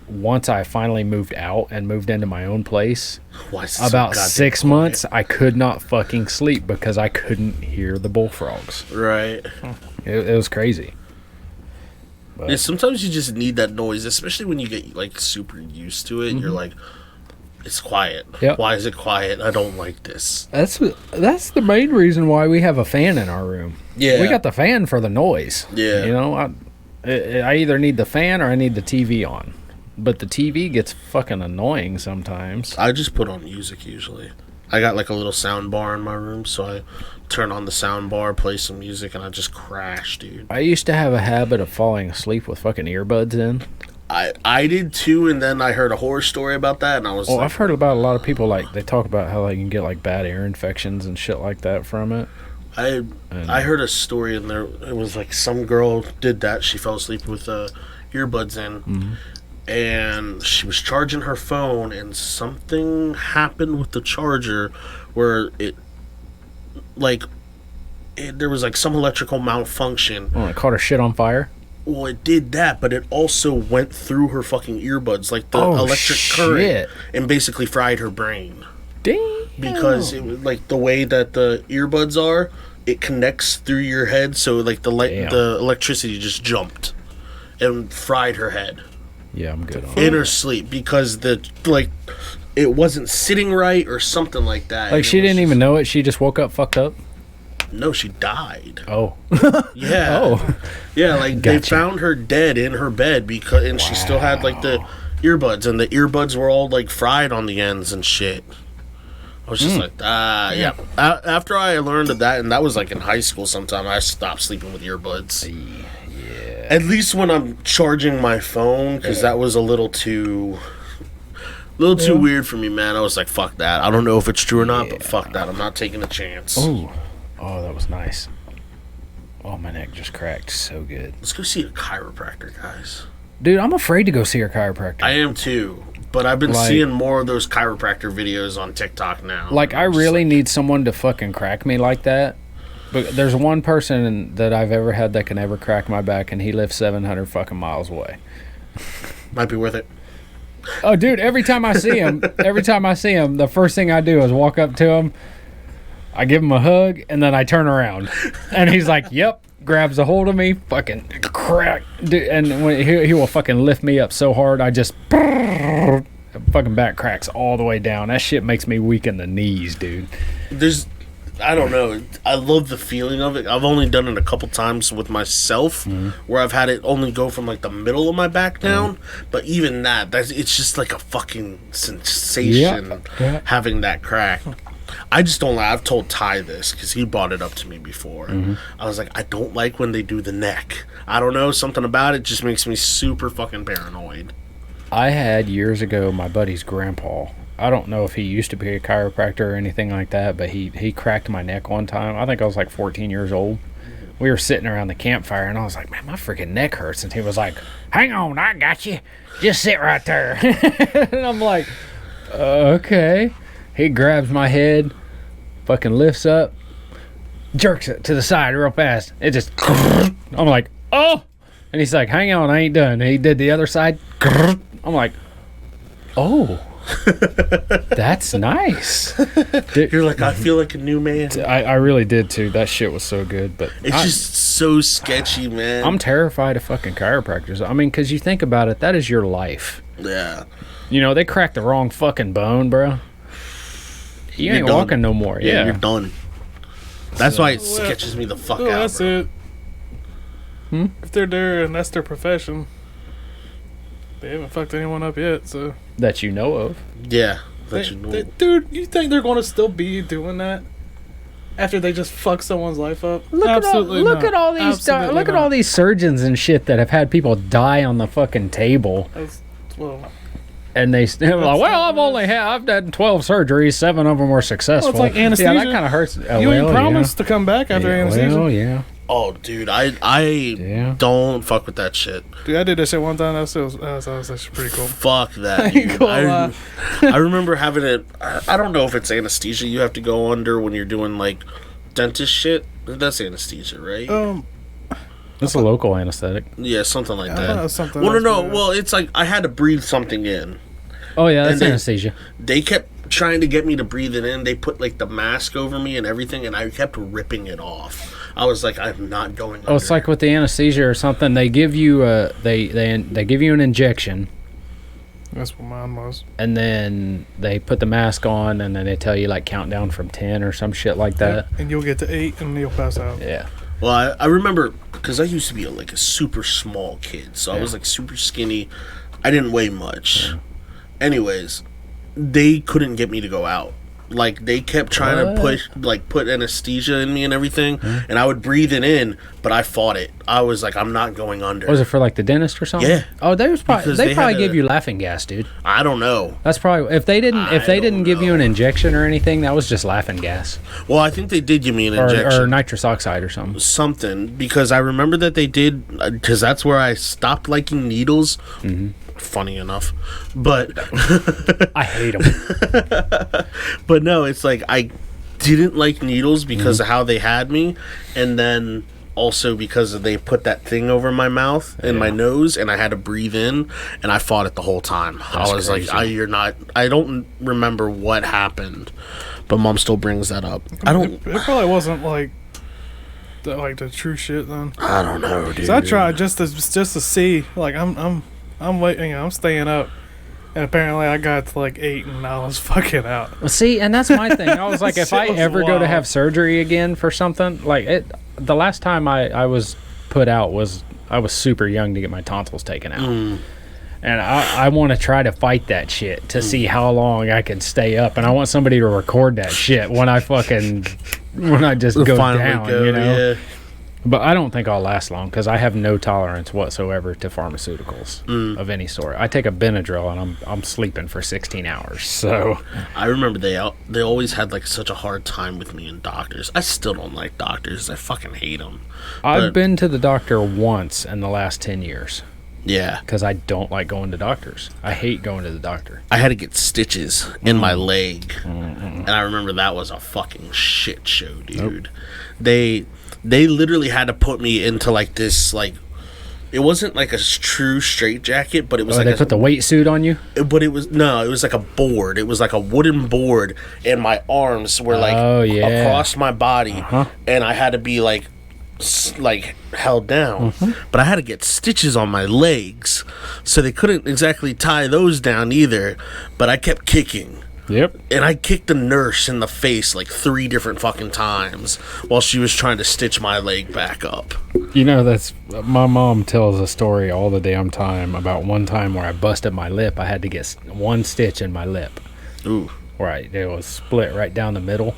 Once I finally moved out and moved into my own place, about 6 months, I could not fucking sleep because I couldn't hear the bullfrogs. Right. It was crazy. But sometimes you just need that noise, especially when you get super used to it. Mm-hmm. You're like, it's quiet. Yep. Why is it quiet? I don't like this. That's the main reason why we have a fan in our room. Yeah. We got the fan for the noise. Yeah. I either need the fan or I need the TV on. But the TV gets fucking annoying sometimes. I just put on music usually. I got a little sound bar in my room, so I turn on the sound bar, play some music, and I just crash, dude. I used to have a habit of falling asleep with fucking earbuds in. I did too, and then I heard a horror story about that, and I was I've heard about a lot of people, they talk about how they can get, bad ear infections and shit like that from it. I heard a story, and it was, some girl did that. She fell asleep with earbuds in, and she was charging her phone, and something happened with the charger where there was, some electrical malfunction. Oh, it caught her shit on fire? Well, it did that, but it also went through her fucking earbuds, the electric current, and basically fried her brain. Damn. Because it was the way that the earbuds are, it connects through your head, so the electricity just jumped and fried her head. Yeah, I'm good on in her sleep because it wasn't sitting right or something like that. She didn't even know it. She just woke up fucked up. No, she died. Oh. Yeah. Oh. Yeah, they found her dead in her bed and she still had the earbuds, and the earbuds were all fried on the ends and shit. I was just like, yeah. After I learned of that, and that was like in high school sometime, I stopped sleeping with earbuds. Yeah. At least when I'm charging my phone, because that was a little too weird for me, man. I was like, fuck that. I don't know if it's true or not, but fuck that. I'm not taking a chance. Oh, that was nice. Oh, my neck just cracked so good. Let's go see a chiropractor, guys. Dude, I'm afraid to go see a chiropractor. I am too, but I've been seeing more of those chiropractor videos on TikTok now. Like, I really need someone to fucking crack me like that. But there's one person that I've ever had that can ever crack my back, and he lives 700 fucking miles away. Might be worth it. Oh, dude, every time I see him, the first thing I do is walk up to him, I give him a hug, and then I turn around. And he's like, yep, grabs a hold of me, fucking crack. Dude, and when he will fucking lift me up so hard, I just fucking back cracks all the way down. That shit makes me weak in the knees, dude. I don't know. I love the feeling of it. I've only done it a couple times with myself, where I've had it only go from like the middle of my back down. But even it's just like a fucking sensation having that crack. I just don't like. I've told Ty this because he brought it up to me before. I was like, I don't like when they do the neck. I don't know, something about it just makes me super fucking paranoid. I had years ago my buddy's grandpa. I don't know if he used to be a chiropractor or anything like that, but he cracked my neck one time. I think I was like 14 years old. We were sitting around the campfire, and I was like, man, my freaking neck hurts. And he was like, hang on, I got you. Just sit right there. And I'm like, okay. He grabs my head, fucking lifts up, jerks it to the side real fast. It just, I'm like, oh. And he's like, hang on, I ain't done. And he did the other side. I'm like, oh. That's nice. You're like, I feel like a new man. I really did too. That shit was so good, but it's just so sketchy, man. I'm terrified of fucking chiropractors. I mean, because you think about it, that is your life. Yeah. You know, they cracked the wrong fucking bone, bro. You ain't walking no more. Yeah, you're done. That's why it sketches me the fuck out. That's bro. it. If they're there and that's their profession, they haven't fucked anyone up yet, so. That you know of. Yeah. Dude, you think they're going to still be doing that after they just fuck someone's life up? Absolutely not. Look at all these surgeons and shit that have had people die on the fucking table. And they're like, well, I've done 12 surgeries, 7 of them were successful. Well, it's like anesthesia. Yeah, that kind of hurts. You ain't promised to come back after anesthesia. Well, yeah. Oh, dude, I don't fuck with that shit. Dude, I did that shit one time. That was actually pretty cool. Fuck that, dude. I remember having it. I don't know if it's anesthesia you have to go under when you're doing like dentist shit. That's anesthesia, right? It's a local anesthetic. Yeah, something like that. No. Well, it's like I had to breathe something in. Oh yeah, that's anesthesia. They kept trying to get me to breathe it in. They put like the mask over me and everything, and I kept ripping it off. I was like, I'm not going under. Oh, it's like with the anesthesia or something. They give you they give you an injection. That's what mine was. And then they put the mask on, and then they tell you like count down from 10 or some shit like that. And you'll get to 8, and you'll pass out. Yeah. Well, I remember because I used to be a super small kid, so I was like super skinny. I didn't weigh much. Yeah. Anyways, they couldn't get me to go out. Like, they kept trying to put anesthesia in me and everything, and I would breathe it in, but I fought it. I was like, I'm not going under. Was it for like the dentist or something? Yeah. Oh, they probably gave you laughing gas, dude. I don't know. That's probably if they didn't give you an injection or anything, that was just laughing gas. Well, I think they did give me an injection or nitrous oxide or something. Something, because I remember that they did, because that's where I stopped liking needles. Mm-hmm. Funny enough, but I hate them. But no, it's like I didn't like needles because of how they had me, and then also because they put that thing over my mouth and my nose, and I had to breathe in, and I fought it the whole time. That's I was crazy. like, I don't remember what happened, but Mom still brings that up. It probably wasn't like the true shit then. I don't know, dude. So I tried just to see, like I'm waiting, I'm staying up, and apparently I got to like 8 and I was fucking out. Well, see, and that's my thing. I was like, if I ever go to have surgery again for something, like the last time I was put out was I was super young to get my tonsils taken out. And I want to try to fight that shit to see how long I can stay up. And I want somebody to record that shit when I just go down, you know? Yeah. But I don't think I'll last long because I have no tolerance whatsoever to pharmaceuticals of any sort. I take a Benadryl and I'm sleeping for 16 hours. So I remember they always had like such a hard time with me and doctors. I still don't like doctors. I fucking hate them. I've been to the doctor once in the last 10 years. Yeah. Because I don't like going to doctors. I hate going to the doctor. I had to get stitches in my leg. And I remember that was a fucking shit show, dude. Nope. They literally had to put me into like this, like, it wasn't like a true straitjacket, but it was like they put the weight suit on you? But it was like a board. It was like a wooden board, and my arms were like across my body, and I had to be like held down. But I had to get stitches on my legs, so they couldn't exactly tie those down either. But I kept kicking. Yep. And I kicked the nurse in the face like 3 different fucking times while she was trying to stitch my leg back up. You know, that's my mom tells a story all the damn time about one time where I busted my lip. I had to get 1 stitch in my lip. Ooh. Right. It was split right down the middle.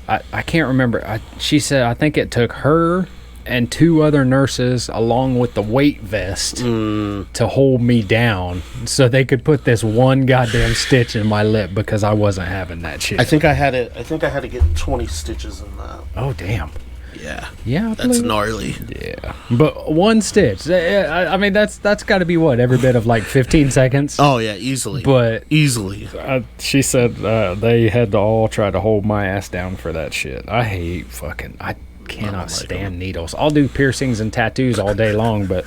I can't remember. She said I think it took her and 2 other nurses along with the weight vest to hold me down so they could put this 1 goddamn stitch in my lip because I wasn't having that shit. I think I had to get 20 stitches in that. Oh damn. Yeah, that's gnarly. Yeah, but 1 stitch. I mean, that's got to be what, every bit of like 15 seconds. Oh yeah, easily. But easily. She said they had to all try to hold my ass down for that shit. I hate fucking. I cannot stand needles. I'll do piercings and tattoos all day long, but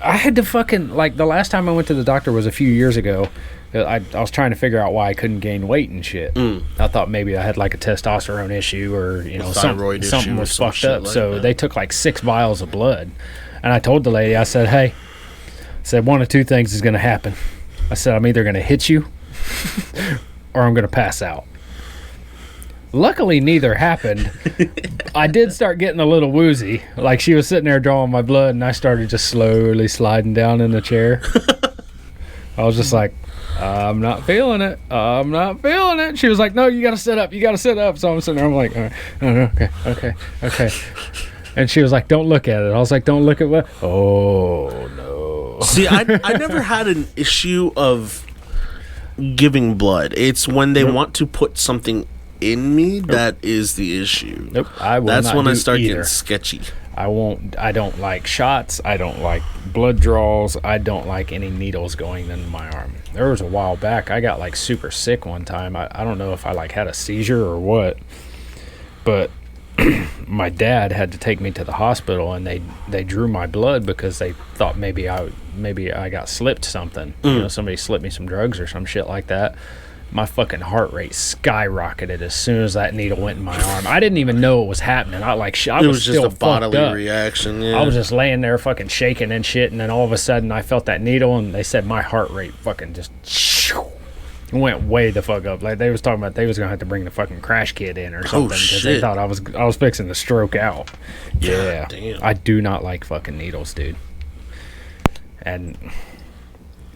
I had to fucking, like, the last time I went to the doctor was a few years ago. I was trying to figure out why I couldn't gain weight and shit. I thought maybe I had like a testosterone issue or, you know, something was fucked up. So they took like 6 vials of blood. And I told the lady, I said, hey, one of 2 things is going to happen. I said, I'm either going to hit you or I'm going to pass out. Luckily, neither happened. I did start getting a little woozy. Like, she was sitting there drawing my blood, and I started just slowly sliding down in the chair. I was just like, I'm not feeling it. I'm not feeling it. She was like, no, you got to sit up. You got to sit up. So I'm sitting there. I'm like, okay. And she was like, don't look at it. I was like, don't look at what? Oh, no. See, I never had an issue of giving blood. It's when they want to put something in me that is the issue. Nope. That's when I start getting sketchy. I don't like shots. I don't like blood draws. I don't like any needles going into my arm. There was a while back I got like super sick one time. I don't know if I like had a seizure or what, but my dad had to take me to the hospital, and they drew my blood because they thought maybe I got slipped something. You know, somebody slipped me some drugs or some shit like that. My fucking heart rate skyrocketed as soon as that needle went in my arm. I didn't even know it was happening. I was just still a bodily reaction. Yeah. I was just laying there fucking shaking and shit, and then all of a sudden I felt that needle, and they said my heart rate fucking just went way the fuck up. Like, they was talking about they was gonna have to bring the fucking crash kid in or something because they thought I was fixing to stroke out. Yeah, damn. I do not like fucking needles, dude. And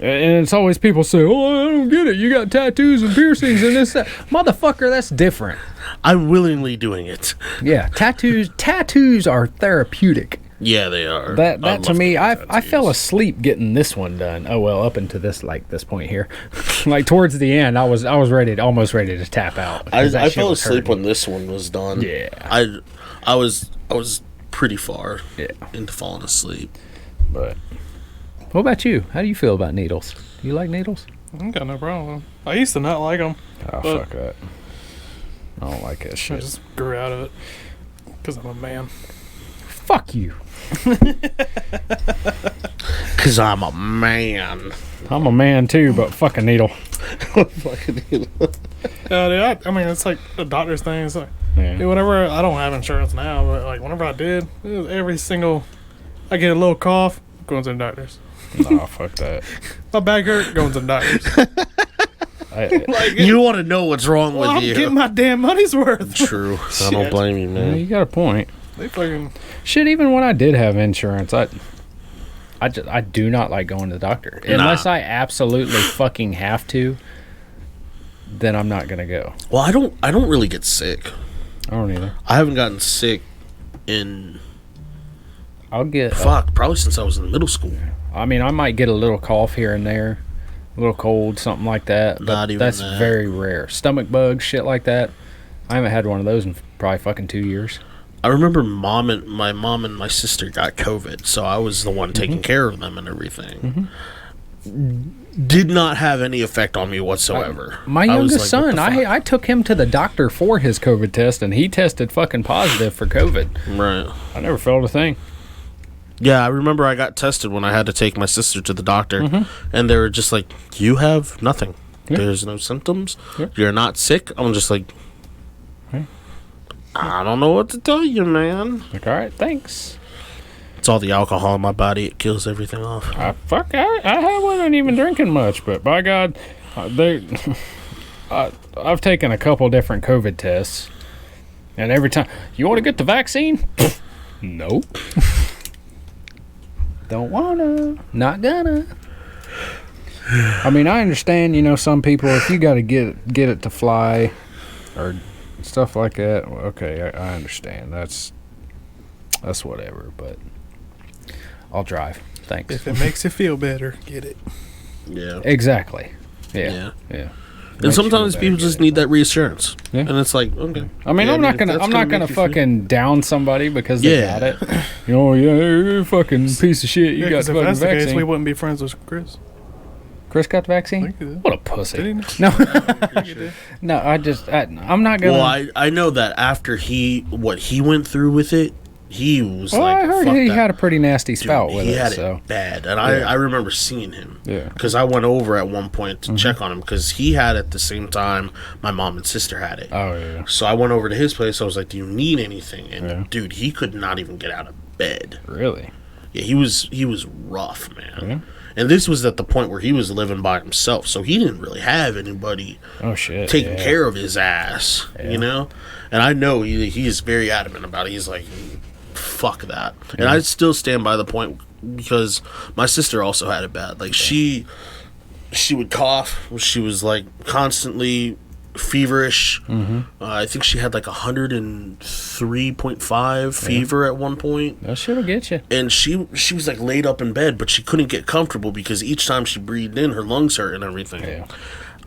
it's always people say, oh, I don't get it. You got tattoos and piercings and this, that. Motherfucker, that's different. I'm willingly doing it. Yeah, tattoos are therapeutic. Yeah, they are. That to me, I fell asleep getting this one done. Oh well, up into this point here, like towards the end, I was almost ready to tap out. I fell asleep when this one was done. Yeah, I was pretty far into falling asleep. But what about you? How do you feel about needles? Do you like needles? I ain't got no problem. I used to not like them. Oh, fuck that. I don't like that shit. I just grew out of it because I'm a man. Fuck you. Because I'm a man. I'm a man too, but fuck a needle. Fucking needle. Dude, I mean, it's like the doctor's thing. It's like, dude, whenever I don't have insurance now, but like whenever I did, it was I get a little cough, going to the doctor's. Nah, fuck that. My back hurt, going to the doctor's. You want to know what's wrong with I'm you. getting my damn money's worth. True. I don't blame you, man. Yeah, you got a point. They fucking shit. Even when I did have insurance, I do not like going to the doctor unless I absolutely fucking have to. Then I'm not gonna go. Well, I don't really get sick. I don't either. I haven't gotten sick in. I'll get probably since I was in middle school. I mean, I might get a little cough here and there, a little cold, something like that. But Not even that's that. very rare. Stomach bugs, shit like that. I haven't had one of those in probably fucking 2 years. I remember my mom and my sister got COVID, so I was the one taking care of them and everything. Did not have any effect on me whatsoever. My youngest son, I took him to the doctor for his COVID test, and he tested fucking positive for COVID. Right. I never felt a thing. Yeah, I remember I got tested when I had to take my sister to the doctor, and they were just like, "You have nothing. There's no symptoms. You're not sick." I'm just like, I don't know what to tell you, man. Like, all right, thanks. It's all the alcohol in my body. It kills everything off. I wasn't even drinking much, but by God, I've taken a couple different COVID tests, and every time, you want to get the vaccine? Nope. Don't wanna. Not gonna. I mean, I understand, some people, if you got to get it to fly or stuff like that, okay, I understand. That's whatever, but I'll drive. Thanks. If it makes you feel better, get it. Yeah. Exactly. Yeah. And sometimes people just need that reassurance. Yeah. And it's like, okay. I mean, I'm not gonna fucking down somebody because they got it. You're a fucking piece of shit. You got the fucking that's vaccine. the case, we wouldn't be friends with Chris. Chris got the vaccine? What a pussy. No. No, I'm not gonna. Well, I know that after what he went through with it, he was I heard he had a pretty nasty spout with it. He had so. it bad. And I remember seeing him. Yeah. Because I went over at one point to check on him because he had it the same time my mom and sister had it. Oh, yeah. So I went over to his place. I was like, do you need anything? And dude, he could not even get out of bed. Really? Yeah, he was rough, man. Yeah. And this was at the point where he was living by himself, so he didn't really have anybody taking care of his ass, And I know he is very adamant about it. He's like, fuck that. And I still stand by the point because my sister also had it bad. Like, she would cough. She was, like, constantly feverish. I think she had like 103.5 fever at one point. That shit'll get you. And she was like laid up in bed, but she couldn't get comfortable because each time she breathed in, her lungs hurt and everything. Yeah.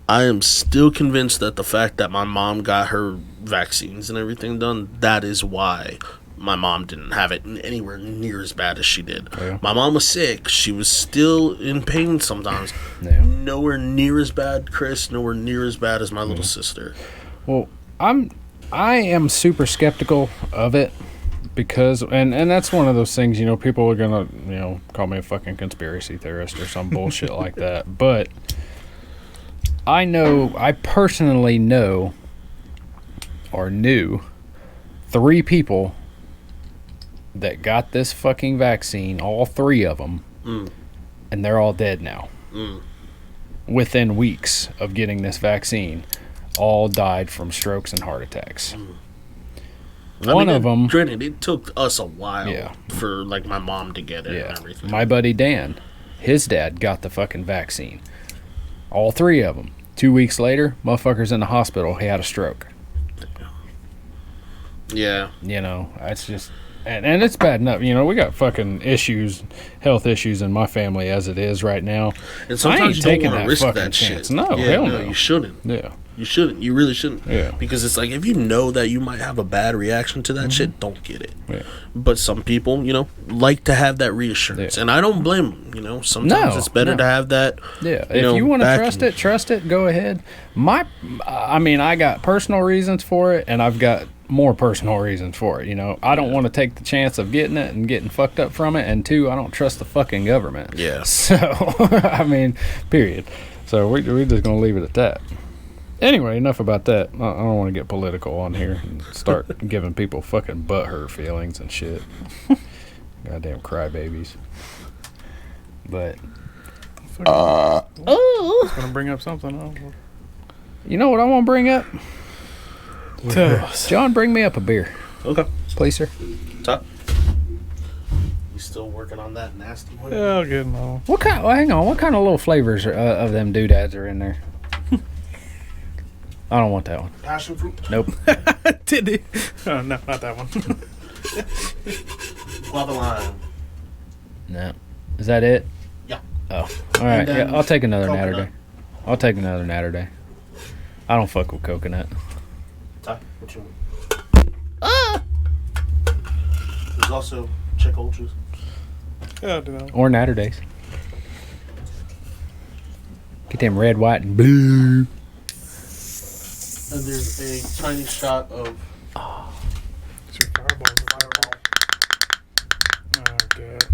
I am still convinced that the fact that my mom got her vaccines and everything done, that is why my mom didn't have it anywhere near as bad as she did. Yeah. My mom was sick. She was still in pain sometimes. Yeah. Nowhere near as bad, Chris. Nowhere near as bad as my little sister. Well, I am super skeptical of it because, and that's one of those things, people are going to, call me a fucking conspiracy theorist or some bullshit like that. But I personally knew 3 people that got this fucking vaccine, all 3 of them, and they're all dead now. Within weeks of getting this vaccine, all died from strokes and heart attacks. One of them... Granted, it took us a while for, like, my mom to get it and everything. My buddy Dan, his dad got the fucking vaccine. All 3 of them. 2 weeks later, motherfucker's in the hospital. He had a stroke. Yeah. That's just... And it's bad enough. We got fucking health issues in my family as it is right now. And sometimes you don't want to risk that chance. Shit. No, hell no. You shouldn't. Yeah. You shouldn't. You really shouldn't. Yeah. Because it's like, if you know that you might have a bad reaction to that shit, don't get it. Yeah. But some people, like to have that reassurance. Yeah. And I don't blame them, Sometimes it's better to have that. Yeah. If you want to trust it, go ahead. I got personal reasons for it, and I've got more personal reasons for it. I don't want to take the chance of getting it and getting fucked up from it, and 2, I don't trust the fucking government. Yeah. So, period. So we're just gonna leave it at that. Anyway, enough about that. I don't want to get political on here and start giving people fucking butthurt feelings and shit. Goddamn crybabies. But I was gonna bring up something. You know what I want to bring up? John, bring me up a beer. Okay. Please, sir. Top. still working on that nasty one. Oh, good no. What kind? Well, hang on. What kind of little flavors of them doodads are in there? I don't want that one. Passion fruit? Nope. Did he? Oh, no, not that one. Guava lime. No. Is that it? Yeah. Oh. All right. Yeah, I'll take another coconut. Natter Day. I'll take another Natter Day. I don't fuck with coconut. Ty, what you want? There's also Chick Ultras. Yeah, I don't know. Or Natter Days. Get them red, white, and blue. And there's a tiny shot of... It's your fireball. Oh, God.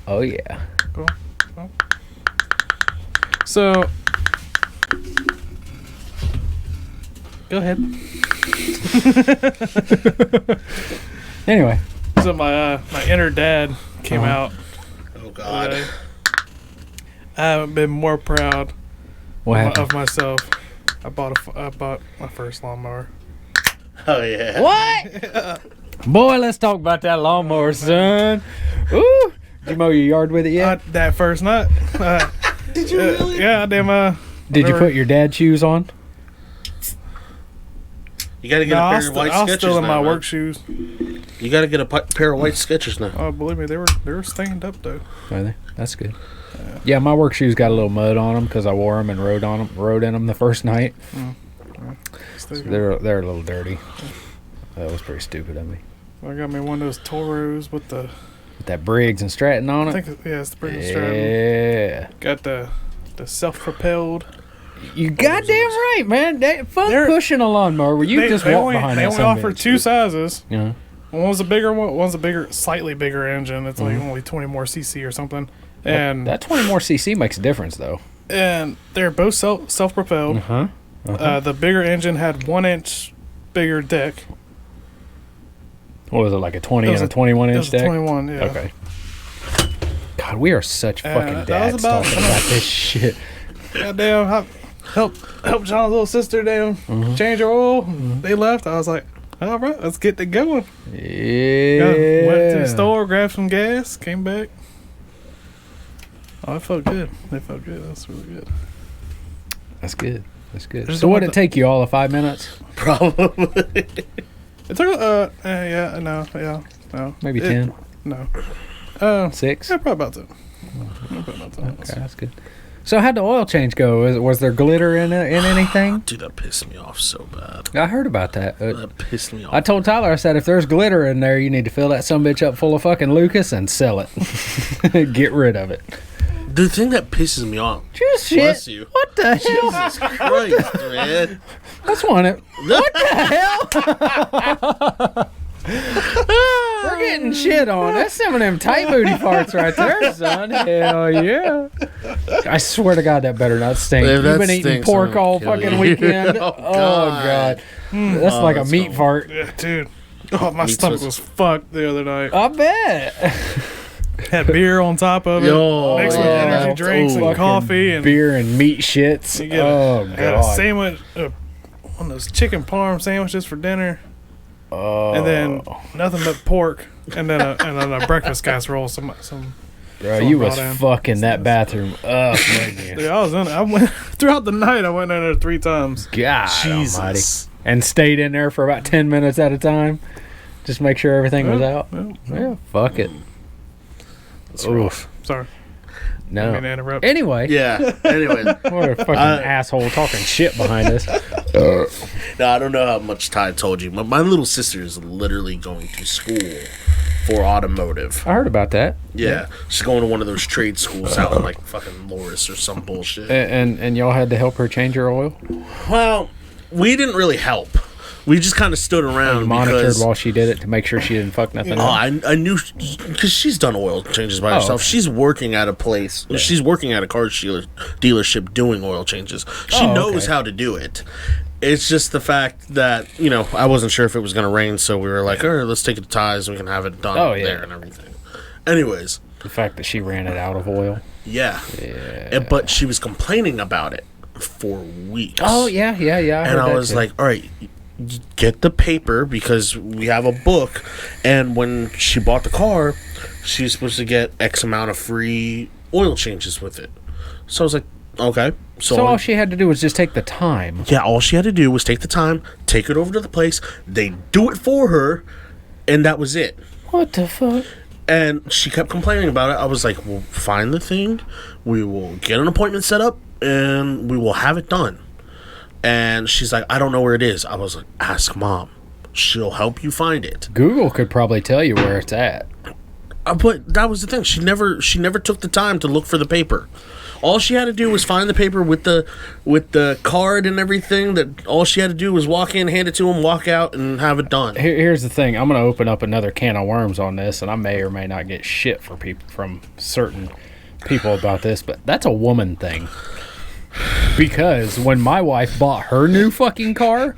Oh, yeah. Cool. So, go ahead. Anyway. So my inner dad came out. Oh, God. I haven't been more proud What happened? of myself. I bought my first lawnmower. Oh, yeah. What? Boy, let's talk about that lawnmower, son. Ooh. Did you mow your yard with it yet? That first night. Did you really? Yeah, I did. Did you put your dad shoes on? You gotta get a pair of white I was Skechers still in now, my man. work shoes. You gotta get a pair of white Skechers now. Oh, believe me, they were stained up though. Are they? That's good. Yeah, my work shoes got a little mud on them because I wore them and rode in them the first night. So they're a little dirty. That was pretty stupid of me. I got me one of those Toros with the. With that Briggs and Stratton on it. I think it's the Briggs Stratton. Yeah. Got the self-propelled. You goddamn right, man. Fuck pushing a lawnmower where you just walk behind They that only son of a offer bitch. two sizes. Yeah. One's a bigger one. One's a bigger, slightly bigger engine. It's like only 20 more cc or something. And that 20 more cc makes a difference, though. And they're both self-propelled. The bigger engine had 1 inch bigger deck. What was it, like a 20 and a 21 inch deck? 21, yeah. Okay. God, we are such fucking dads talking about this shit. Goddamn, help John's little sister down change her oil. They left. I was like, all right, let's get it going. Yeah. Went to the store, grabbed some gas, came back. Oh, it felt good. It felt good. That's really good. That's good. That's good. There's So the what one did it take you all of 5 minutes? Probably. It took no. Maybe 10? No. 6? Yeah, probably about 10. Okay, that's good. So how'd the oil change go? Was there glitter in anything? Dude, that pissed me off so bad. I heard about that. That pissed me off. I told Tyler, I said, if there's glitter in there, you need to fill that sumbitch up full of fucking Lucas and sell it. Get rid of it. The thing that pisses me off. Just Bless shit. you. What the hell? Jesus Christ, man. That's one of what the hell? We're getting shit on. That's some of them tight booty farts right there, son. Hell yeah. I swear to God, that better not stink. If You've that been eating stinks, pork I'm all gonna kill fucking you. weekend. Oh, God. That's like a that's meat fart. Yeah, dude. Oh, my Meat stomach sauce. was fucked the other night. I bet. Had beer on top of it. Yo, mixed with yeah. energy drinks Fucking and coffee and beer and meat shits. You get Oh, I had a God. sandwich, one of those chicken parm sandwiches for dinner, Oh. and then nothing but pork, and then a breakfast casserole. Some Bro, you was brought in. fucking that bathroom up, wasn't you? Dude, I was in. I went throughout the night. I went in there 3 times. God Jesus. almighty. And stayed in there for about 10 minutes at a time. Just make sure everything was out. Yeah, fuck it. Oof. Sorry, I No. mean to interrupt. Anyway, Yeah. Anyway, what a fucking asshole talking shit behind us. now I don't know how much Ty told you, but my little sister is literally going to school for automotive. I heard about that. Yeah, she's going to one of those trade schools out in like fucking Loris or some bullshit. And y'all had to help her change her oil? Well, we didn't really help. We just kind of stood around Monitored because while she did it to make sure she didn't fuck nothing oh, up? I knew because she's done oil changes by herself. okay. She's working at a place. She's working at a car dealership doing oil changes. She knows okay. how to do it. It's just the fact that I wasn't sure if it was going to rain, so we were like, all right, let's take it to Ty's and we can have it done there and everything. Anyways, The fact that she ran it out of oil. yeah. But she was complaining about it for weeks. Oh, yeah. And I was like, all right, get the paper because we have a book, and when she bought the car, she was supposed to get X amount of free oil changes with it. So I was like, okay. So all she had to do was just take the time. Yeah, all she had to do was take the time, take it over to the place. They do it for her, and that was it. What the fuck? And she kept complaining about it. I was like, we'll find the thing, we will get an appointment set up, and we will have it done. And she's like, I don't know where it is. I was like, ask Mom. She'll help you find it. Google could probably tell you where it's at. But that was the thing. She never took the time to look for the paper. All she had to do was find the paper with the card and everything. That all she had to do was walk in, hand it to him, walk out, and have it done. Here's the thing. I'm going to open up another can of worms on this, and I may or may not get shit from certain people about this, but that's a woman thing. Because when my wife bought her new fucking car,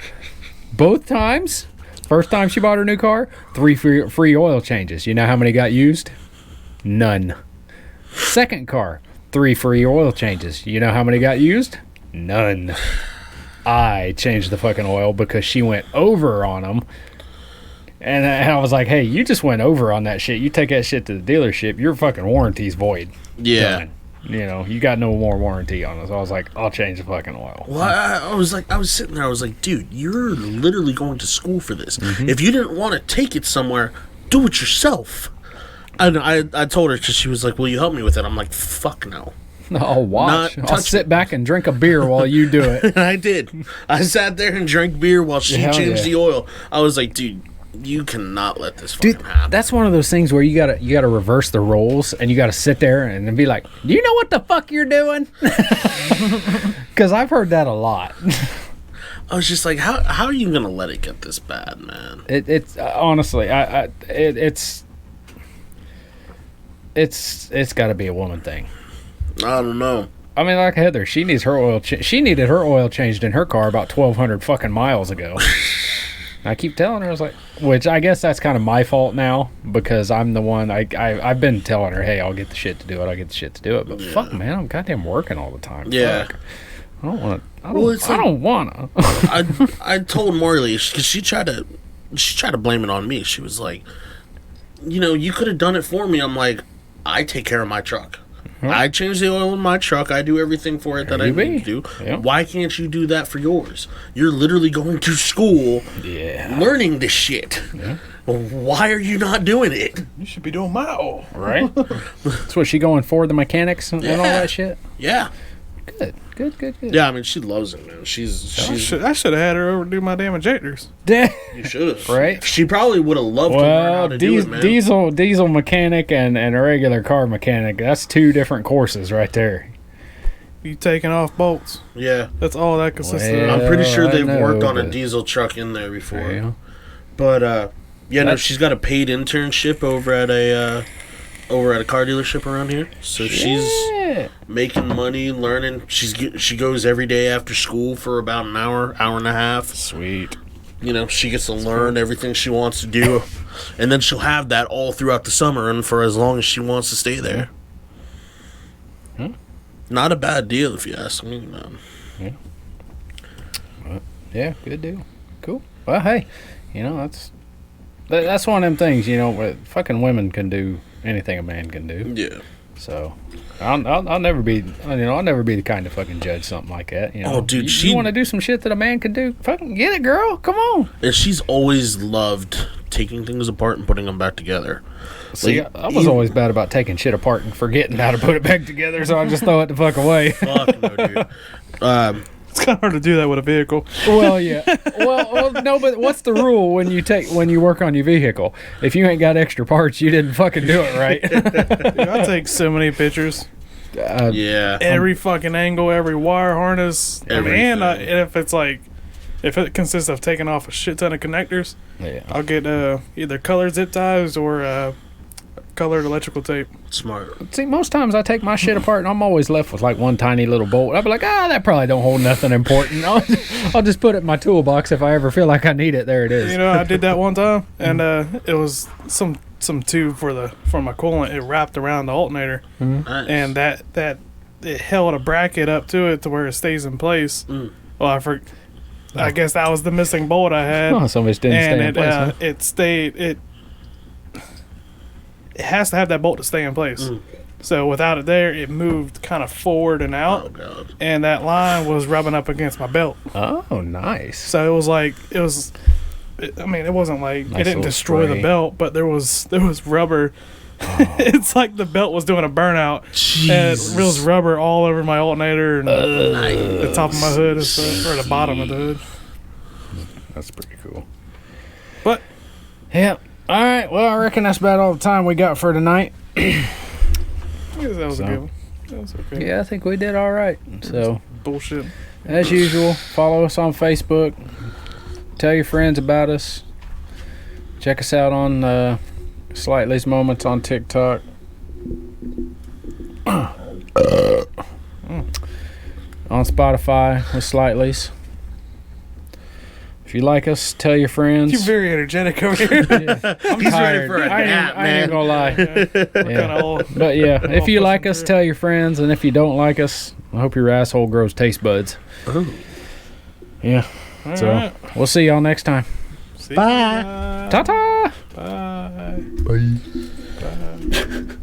both times, first time she bought her new car, 3 free oil changes. You know how many got used? None. Second car, 3 free oil changes. You know how many got used? None. I changed the fucking oil because she went over on them. And I was like, hey, you just went over on that shit. You take that shit to the dealership, your fucking warranty's void. Yeah. Done. You know, you got no more warranty on it. So I was like, I'll change the fucking oil. Well, I was sitting there. I was like, dude, you're literally going to school for this. Mm-hmm. If you didn't want to take it somewhere, do it yourself. I told her because she was like, will you help me with it? I'm like, fuck no. I'll watch. I'll sit back and drink a beer while you do it. I did. I sat there and drank beer while she changed the oil. I was like, dude, you cannot let this fucking happen. That's one of those things where you gotta reverse the roles, and you gotta sit there and be like, do you know what the fuck you're doing? Because I've heard that a lot. I was just like, how are you gonna let it get this bad, man? It's honestly, it's got to be a woman thing. I don't know. I mean, like Heather, she needs her oil. She needed her oil changed in her car about 1,200 fucking miles ago. I keep telling her, I was like, which I guess that's kind of my fault now because I'm the one. I've been telling her, hey, I'll get the shit to do it. I'll get the shit to do it. But fuck, man, I'm goddamn working all the time. Yeah. Fuck. I don't want to. I don't want to. I told Marley because she tried to blame it on me. She was like, you know, you could have done it for me. I'm like, I take care of my truck. Mm-hmm. I change the oil in my truck. I do everything for it that I need to do. Yep. Why can't you do that for yours? You're literally going to school learning this shit. Yeah. Why are you not doing it? You should be doing my oil. Right? That's what she going for, the mechanics and all that shit? Yeah. Good. Yeah, I mean, she loves it, man. I should have had her over do my damn injectors. You should have. Right? She probably would have loved to learn how to do it, man. Diesel mechanic and a regular car mechanic, that's 2 different courses right there. You taking off bolts. Yeah. That's all that consists of. I'm pretty sure they've worked on a diesel truck in there before. Yeah. But, she's got a paid internship over at a car dealership around here. So she's making money, learning. She goes every day after school for about an hour and a half. Sweet. You know, she gets to learn everything she wants to do. And then she'll have that all throughout the summer and for as long as she wants to stay there. Not a bad deal if you ask me, man. Yeah, good deal. Cool. Well, hey, you know, that's one of them things, you know, fucking women can do anything a man can do. Yeah. So I'll never be, I'll never be the kind to fucking judge something like that. You know? Oh, dude, you want to do some shit that a man can do? Fucking get it, girl. Come on. And she's always loved taking things apart and putting them back together. See, like, I was always bad about taking shit apart and forgetting how to put it back together, so I just throw it the fuck away. Fuck no, dude. It's kind of hard to do that with a vehicle. Well, yeah. Well, no, but what's the rule when you work on your vehicle? If you ain't got extra parts, you didn't fucking do it right. Dude, I take so many pictures. Every fucking angle, every wire harness, and if it's like, if it consists of taking off a shit ton of connectors, I'll get either colored zip ties or colored electrical tape. Smart. See, most times I take my shit apart and I'm always left with like one tiny little bolt. I'll be like, that probably don't hold nothing important. I'll just put it in my toolbox if I ever feel like I need it. There it is. You know, I did that one time, and it was some tube for my coolant. It wrapped around the alternator, Nice. and that it held a bracket up to it to where it stays in place. Well, I guess that was the missing bolt I had. Oh, so it didn't stay in place. Huh? It stayed. It has to have that bolt to stay in place. So without it there, it moved kind of forward and out. Oh, God. And that line was rubbing up against my belt. Oh, nice. So it was like, it wasn't like, Nice it didn't little destroy spray. the belt, but there was rubber. It's like the belt was doing a burnout. And there was rubber all over my alternator and the top of my hood and stuff, or the bottom of the hood. That's pretty cool. But, yeah. All right. Well, I reckon that's about all the time we got for tonight. I guess that was a good one. That was okay. Yeah, I think we did all right. So, Bullshit. as usual, follow us on Facebook. Tell your friends about us. Check us out on Slightlies Moments on TikTok. On Spotify with Slightlies. If you like us, tell your friends. You're very energetic over here. I'm He's tired. ready for a nap, I ain't gonna lie. We're kind of old. But yeah, if you all like pushing us, through. tell your friends, and if you don't like us, I hope your asshole grows taste buds. Ooh. Yeah. All So right. we'll see y'all next time. See Bye. ya. Ta ta. Bye. Bye.